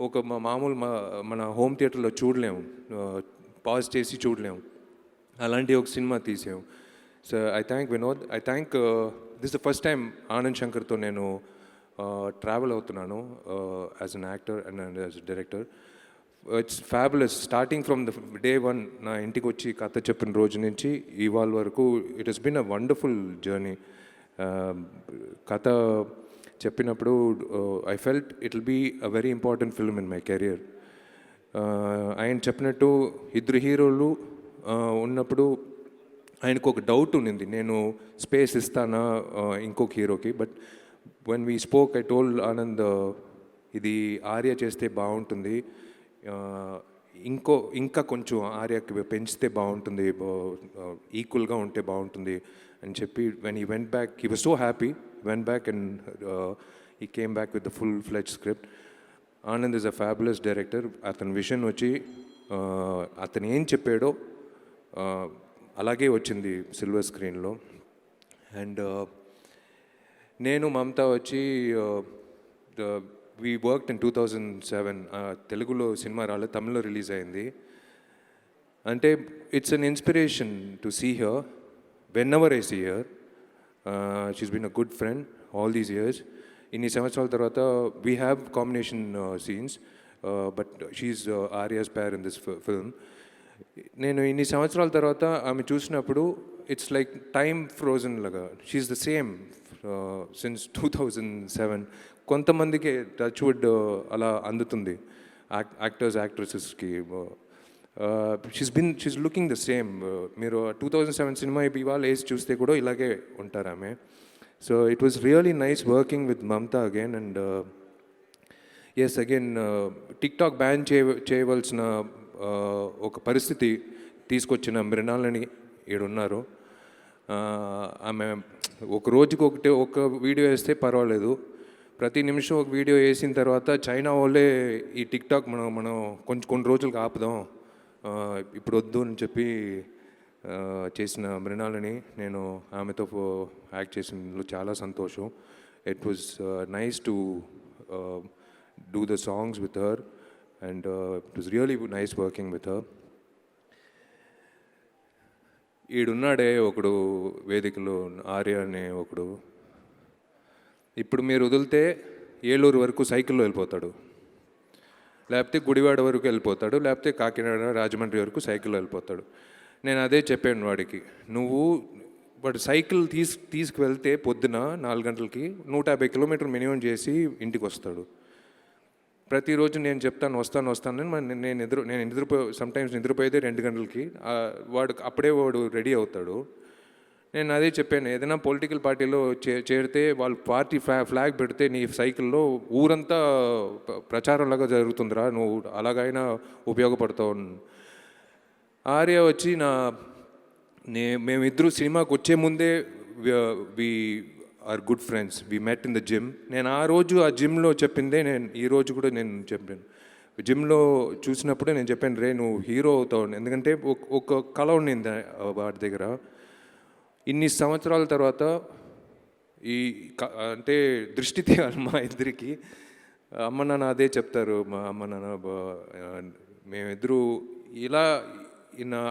ఒక మామూలు మన హోమ్ థియేటర్లో చూడలేము, పాజ్ చేసి చూడలేము. అలాంటి ఒక సినిమా తీసాము. So I thank Vinod. I thank this the first time Anand శంకర్తో నేను ట్రావెల్ అవుతున్నాను as an actor and as director. It's fabulous. Starting from the day 1 నా ఇంటికి వచ్చి కథ చెప్పిన రోజు నుంచి ఇవాళ వరకు it has been a wonderful journey. కథ చెప్పినప్పుడు I felt it will be a very important film in my career. ఆయన చెప్పినట్టు ఇద్దరు హీరోలు ఉన్నప్పుడు ఆయనకు ఒక డౌట్ ఉన్నింది, నేను స్పేస్ ఇస్తానా ఇంకొక హీరోకి. But when we spoke, I told Anand, ఇది ఆర్య చేస్తే బాగుంటుంది, ఇంకా కొంచెం ఆర్యకి పెంచితే బాగుంటుంది, ఈక్వల్గా ఉంటే బాగుంటుంది అని చెప్పి. When he went back, he was so happy. Went back and he came back with the full-fledged script. Anand is a fabulous director. అతని విషన్ వచ్చి అతను ఏం చెప్పాడో అలాగే వచ్చింది సిల్వర్ స్క్రీన్లో. అండ్ నేను మమతా వచ్చి వీ వర్క్డ్ ఇన్ 2007. తెలుగులో సినిమా రాలేదు, తమిళ్లో రిలీజ్ అయింది. అంటే it's an inspiration to see her whenever I see her. She's been a good friend all these years. ఇన్ని సంవత్సరాల తర్వాత we have combination scenes, but she's Arya's pair in this film. నేను ఇన్ని సంవత్సరాల తర్వాత ఆమె చూసినప్పుడు ఇట్స్ లైక్ టైమ్ ఫ్రోజన్ లాగా. She's the same since 2007. కొంతమందికి టచ్ వుడ్ అలా అందుతుంది యాక్టర్స్ యాక్ట్రెసెస్కి. She's looking the same. మీరు 2007 సినిమా ఇవాళ వేసి చూస్తే కూడా ఇలాగే ఉంటారు ఆమె. So it was really nice working with Mamta again. And yes, again TikTok ban చేయవలసిన ఒక పరిస్థితి తీసుకొచ్చిన మృణాలని ఈడున్నారు. ఆమె ఒక రోజుకి ఒక వీడియో వేస్తే పర్వాలేదు, ప్రతి నిమిషం ఒక వీడియో వేసిన తర్వాత చైనా వాళ్ళే ఈ టిక్టాక్ మనం కొన్ని రోజులకు ఆపుదాం, ఇప్పుడు వద్దు అని చెప్పి చేసిన మృణాలని నేను ఆమెతో యాక్ట్ చేసినందులో చాలా సంతోషం. It was nice to do the songs with her and it was really nice working with her. ఈడున్నాడే ఒకడు వేదికలో, ఆర్య అనే ఒకడు, ఇప్పుడు మీరు వదిలితే ఏలూరు వరకు సైకిల్లో వెళ్ళిపోతాడు, లేకపోతే గుడివాడ వరకు వెళ్ళిపోతాడు, లేకపోతే కాకినాడ రాజమండ్రి వరకు సైకిల్లో వెళ్ళిపోతాడు. నేను అదే చెప్పాను వాడికి, నువ్వు వాడు సైకిల్ తీసుకువెళ్తే పొద్దున 4 గంటలకి 150 కిలోమీటర్లు మినిమం చేసి ఇంటికి వస్తాడు. ప్రతిరోజు నేను చెప్తాను వస్తాను నేను సమ్టైమ్స్ నిద్రపోయేదే 2 గంటలకి. వాడు రెడీ అవుతాడు. నేను అదే చెప్పాను, ఏదైనా పొలిటికల్ పార్టీలో చేరితే వాళ్ళు పార్టీ ఫ్లాగ్ పెడితే నీ సైకిల్లో ఊరంతా ప్రచారంలాగా జరుగుతుందిరా, నువ్వు అలాగైనా ఉపయోగపడతావు. ఆర్య వచ్చి మేమిద్దరూ సినిమాకి వచ్చే ముందే we are good friends, we met in the gym. నేను ఆ రోజు ఆ జిమ్లో చెప్పిందే నేను ఈరోజు కూడా నేను చెప్పాను. జిమ్లో చూసినప్పుడే నేను చెప్పాను, రే నువ్వు హీరో అవుతావు. ఎందుకంటే ఒక కళ ఉండింది వాడి దగ్గర. ఇన్ని సంవత్సరాల తర్వాత అంటే దృష్టి తీయాలి మా ఇద్దరికి. అమ్మ నాన్న అదే చెప్తారు, మా అమ్మ నాన్న మేమిద్దరూ ఇలా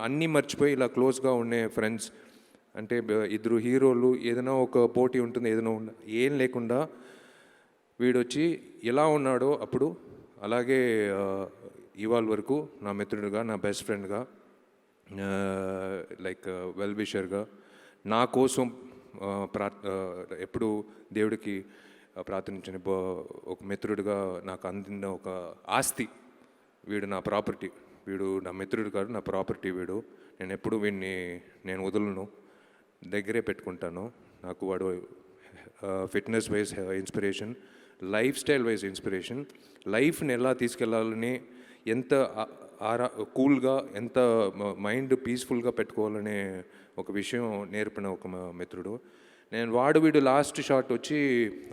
అన్నీ మర్చిపోయి ఇలా క్లోజ్గా ఉండే ఫ్రెండ్స్. అంటే ఇద్దరు హీరోలు, ఏదైనా ఒక పోటీ ఉంటుంది, ఏదైనా ఏం లేకుండా వీడొచ్చి ఎలా ఉన్నాడో అప్పుడు అలాగే ఇవాళ వరకు నా మిత్రుడిగా, నా బెస్ట్ ఫ్రెండ్గా, లైక్ వెల్ విషర్గా, నా కోసం ఎప్పుడు దేవుడికి ప్రార్థించిన ఒక మిత్రుడిగా నాకు అందిన ఒక ఆస్తి. వీడు నా ప్రాపర్టీ, వీడు నా మిత్రుడు కాదు, నా ప్రాపర్టీ వీడు. నేను ఎప్పుడు వీడిని నేను వదలను, దగ్గరే పెట్టుకుంటాను. నాకు వాడు fitness wise inspiration, life style wise inspiration. లైఫ్ని ఎలా తీసుకెళ్ళాలని, ఎంత కూల్గా, ఎంత మైండ్ పీస్ఫుల్గా పెట్టుకోవాలనే ఒక విషయం నేర్పిన ఒక మిత్రుడు. వీడు లాస్ట్ షాట్ వచ్చి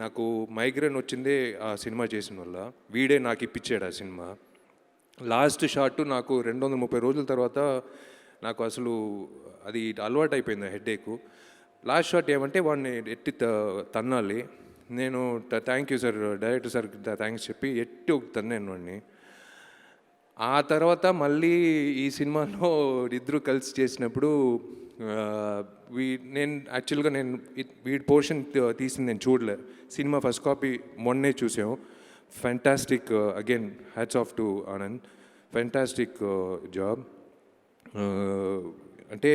నాకు మైగ్రేన్ వచ్చిందే ఆ సినిమా చేసిన వల్ల. వీడే నాకు ఇప్పించాడు ఆ సినిమా. లాస్ట్ షాట్ నాకు 230 రోజుల తర్వాత నాకు అసలు అది అలవాటు అయిపోయింది, హెడేకు. లాస్ట్ షాట్ ఏమంటే వాడిని ఎట్టి తన్నాలి. నేను thank you sir, director sir thanks చెప్పి ఎట్టి ఒక తన్నాను వాడిని. ఆ తర్వాత మళ్ళీ ఈ సినిమాలో ఇద్దరు కలిసి చేసినప్పుడు నేను యాక్చువల్గా వీడి పోర్షన్ తీసింది నేను చూడలే. సినిమా ఫస్ట్ కాపీ మొన్నే చూసాం. Fantastic, again hats off to Anand, fantastic job. అంటే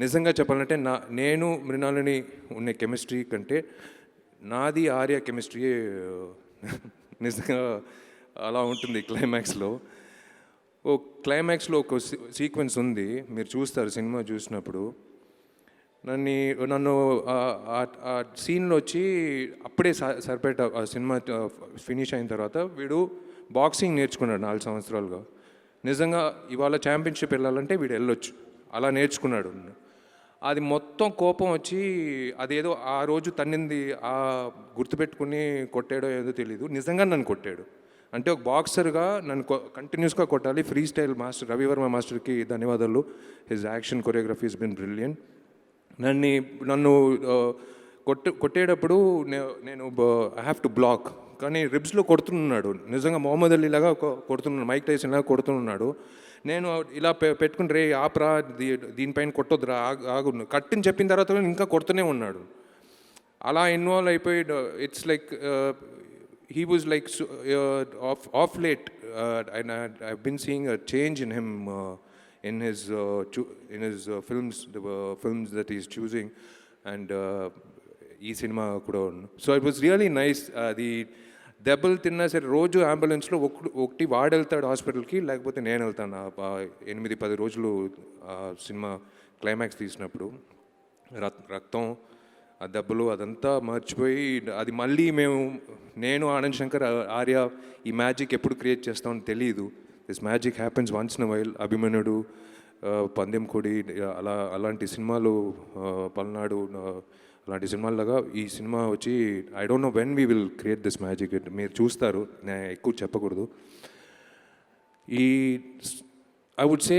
నిజంగా చెప్పాలంటే నేను మృణాలని ఉన్న కెమిస్ట్రీ కంటే నాది ఆర్య కెమిస్ట్రీయే నిజంగా అలా ఉంటుంది. క్లైమాక్స్లో ఒక సీక్వెన్స్ ఉంది, మీరు చూస్తారు సినిమా చూసినప్పుడు. నన్ను ఆ సీన్లో వచ్చి అప్పుడే సరిపేట ఆ సినిమా ఫినిష్ అయిన తర్వాత వీడు బాక్సింగ్ నేర్చుకున్నాడు 4 సంవత్సరాలుగా. నిజంగా ఇవాళ ఛాంపియన్షిప్ వెళ్ళాలంటే వీడు వెళ్ళొచ్చు, అలా నేర్చుకున్నాడు. అది మొత్తం కోపం వచ్చి అదేదో ఆ రోజు తన్నింది ఆ గుర్తుపెట్టుకుని కొట్టాడో ఏదో తెలీదు, నిజంగా నన్ను కొట్టాడు. అంటే ఒక బాక్సర్గా నన్ను కంటిన్యూస్గా కొట్టాలి. ఫ్రీ స్టైల్ మాస్టర్ రవివర్మ మాస్టర్కి ధన్యవాదాలు. His action choreography is been brilliant. నన్ను కొట్టేటప్పుడు నేను ఐ హ్యావ్ టు బ్లాక్, కానీ రిబ్స్లో కొడుతున్నాడు. నిజంగా మొహమ్మద్ అలీ లాగా కొడుతున్నాడు, మైక్ టైసన్ లాగా కొడుతున్నాడు. నేను ఇలా పెట్టుకుని రే ఆపరా, దీనిపైన కొట్టొద్దురా, ఆగు కట్టిని చెప్పిన తర్వాత ఇంకా కొడుతూనే ఉన్నాడు. అలా ఇన్వాల్వ్ అయిపోయి it's like he was like off late, and I've been seeing a change in him in his films, the films that he's choosing, and ee cinema kuda. So it was really nice. The దెబ్బలు తిన్నా సరే రోజు అంబులెన్స్లో ఒకటి వాడు వెళ్తాడు హాస్పిటల్కి, లేకపోతే నేను వెళ్తాను. 8-10 రోజులు సినిమా క్లైమాక్స్ తీసినప్పుడు రక్తం, ఆ దెబ్బలు అదంతా మర్చిపోయి అది మళ్ళీ నేను ఆనంద్ శంకర్ ఆర్య ఈ మ్యాజిక్ ఎప్పుడు క్రియేట్ చేస్తామని తెలియదు. This magic happens once in while. అభిమన్యుడు, పందెం కొడి, అలాంటి సినిమాలు, పల్నాడు, అలాంటి సినిమాలాగా ఈ సినిమా వచ్చి I don't know when we will create this magic. మీరు చూస్తారు, నేను ఎక్కువ చెప్పకూడదు. I would say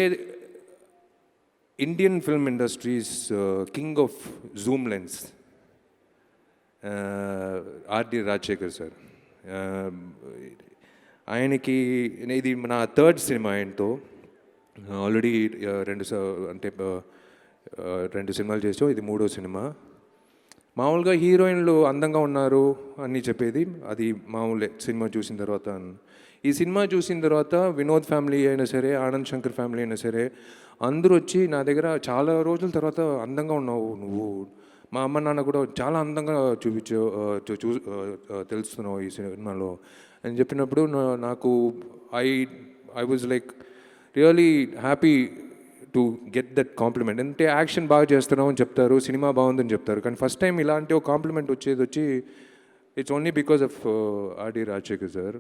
Indian film industries king of zoom lens R D Rajasekhar sir. ఆయనకి ఇది నా 3rd సినిమా ఆయనతో. ఆల్రెడీ 2 సినిమాలు చేసాం, ఇది 3వ సినిమా. మామూలుగా హీరోయిన్లు అందంగా ఉన్నారు అని చెప్పేది అది మామూలే సినిమా చూసిన తర్వాత. ఈ సినిమా చూసిన తర్వాత వినోద్ ఫ్యామిలీ అయినా సరే, ఆనంద్ శంకర్ ఫ్యామిలీ అయినా సరే, అందరూ వచ్చి నా దగ్గర చాలా రోజుల తర్వాత అందంగా ఉన్నావు నువ్వు, మా అమ్మ నాన్న కూడా చాలా అందంగా తెలుస్తున్నావు ఈ సినిమాలో అని చెప్పినప్పుడు నాకు I was like really happy to get that complement. అంటే యాక్షన్ బాగా చేస్తున్నావు అని చెప్తారు, సినిమా బాగుందని చెప్తారు, కానీ ఫస్ట్ టైం ఇలాంటి ఒక కాంప్లిమెంట్ వచ్చి it's only because of R D Rajasekhar sir.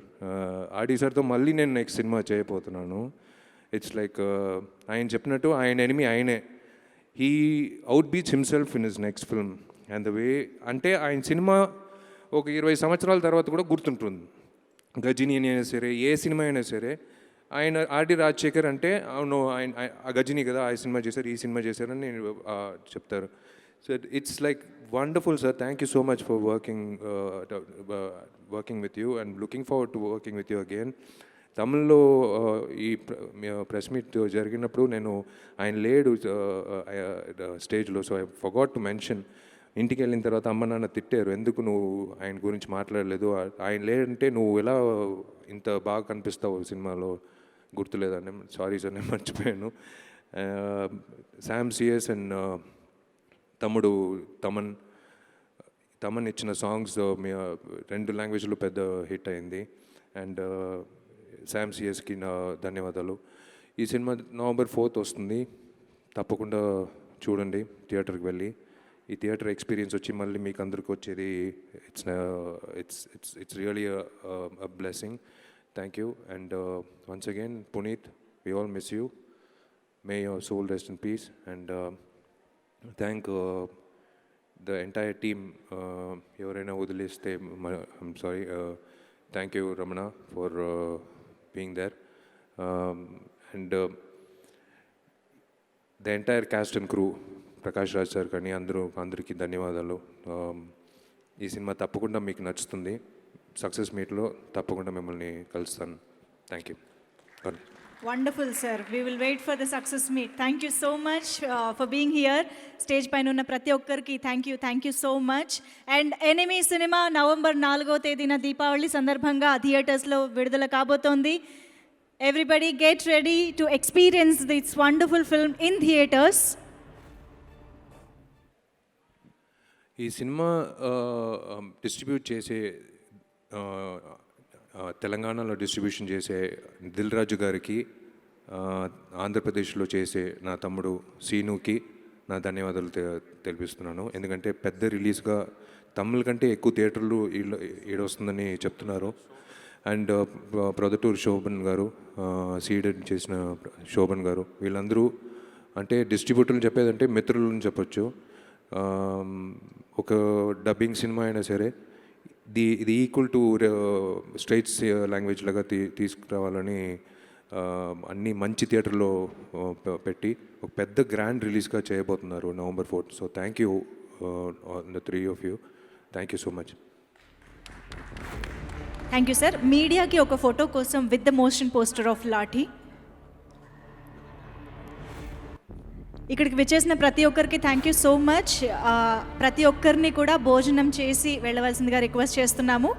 R D సార్తో మళ్ళీ నేను నెక్స్ట్ సినిమా చేయబోతున్నాను. ఇట్స్ లైక్ ఆయన చెప్పినట్టు ఆయన ఎనిమి ఆయనే. He out beats himself in his next film. And the way అంటే ఆయన సినిమా ఒక 20 సంవత్సరాల తర్వాత కూడా గుర్తుంటుంది. గజిని అయినా సరే, ఏ సినిమా అయినా సరే, ఆయన ఆర్డి రాజశేఖర్ అంటే అవును ఆయన ఆ గజిని కదా, ఆ సినిమా చేశారు, ఈ సినిమా చేశారని నేను చెప్తారు. So it's like wonderful sir. Thank you so much for working with you and looking forward to working with you again. తమిళ్లో ఈ ప్రెస్ మీట్ జరిగినప్పుడు ఆయన లేడు స్టేజ్లో, so I forgot to mention. ఇంటికి వెళ్ళిన తర్వాత అమ్మ నాన్న తిట్టారు, ఎందుకు నువ్వు ఆయన గురించి మాట్లాడలేదు, ఆయన లేదంటే నువ్వు ఎలా ఇంత బాగా కనిపిస్తావు సినిమాలో, గుర్తులేదండి. సారీ సార్, నేను మర్చిపోయాను. శామ్ సిఎస్ అండ్ తమ్ముడు తమన్ ఇచ్చిన సాంగ్స్ 2 లాంగ్వేజ్లో పెద్ద హిట్ అయింది. అండ్ శామ్ సిఎస్కి నా ధన్యవాదాలు. ఈ సినిమా November 4th వస్తుంది, తప్పకుండా చూడండి థియేటర్కి వెళ్ళి. ఈ థియేటర్ ఎక్స్పీరియన్స్ వచ్చి మళ్ళీ మీకు అందరికి వచ్చేది it's really a blessing. Thank you. And once again Puneeth, we all miss you. May your soul rest in peace. And thank the entire team. ఎవరైనా వదిలేస్తే I'm sorry. Thank you Ramana for being there. And the entire cast and crew, Prakash Raj sir కానీ అందరికీ ధన్యవాదాలు. ఈ సినిమా తప్పకుండా మీకు నచ్చుతుంది. సక్సెస్ మీట్లో తప్పకుండా మిమ్మల్ని కలుస్తాను. Thank you. Wonderful, sir. We will wait for the success meet. Thank you so much for being here. Stage పైన ఉన్న ప్రతి ఒక్కరికి thank you so much. And enemy cinema November 4వ తేదీన దీపావళి సందర్భంగా థియేటర్స్లో విడుదల కాబోతోంది. Everybody get ready to experience this wonderful film in theaters. ఈ సినిమా డిస్ట్రిబ్యూట్ చేసే తెలంగాణలో డిస్ట్రిబ్యూషన్ చేసే దిల్ రాజు గారికి, ఆంధ్రప్రదేశ్లో చేసే నా తమ్ముడు సీనుకి నా ధన్యవాదాలు తెలిపిస్తున్నాను. ఎందుకంటే పెద్ద రిలీజ్గా తమిళ కంటే ఎక్కువ థియేటర్లు ఈడొస్తుందని చెప్తున్నారు. అండ్ ప్రొదటూర్ శోభన్ గారు, సీడెడ్ చేసిన శోభన్ గారు, వీళ్ళందరూ అంటే డిస్ట్రిబ్యూటర్లు చెప్పేదంటే మిత్రులను చెప్పొచ్చు. ఒక డబ్బింగ్ సినిమా అయినా సరే ఇది ఈక్వల్ టు స్ట్రైట్స్ లాంగ్వేజ్ లాగా తీసుకురావాలని అన్ని మంచి థియేటర్లో పెట్టి ఒక పెద్ద గ్రాండ్ రిలీజ్గా చేయబోతున్నారు November 4th. So thank you the three of you. Thank you so much. Thank you sir. మీడియాకి ఒక ఫోటో కోసం with the motion poster of lathi. ఇక్కడికి విచ్చేసిన ప్రతి ఒక్కరికి థ్యాంక్ యూ సో మచ్. ప్రతి ఒక్కరిని కూడా భోజనం చేసి వెళ్ళవలసిందిగా రిక్వెస్ట్ చేస్తున్నాము.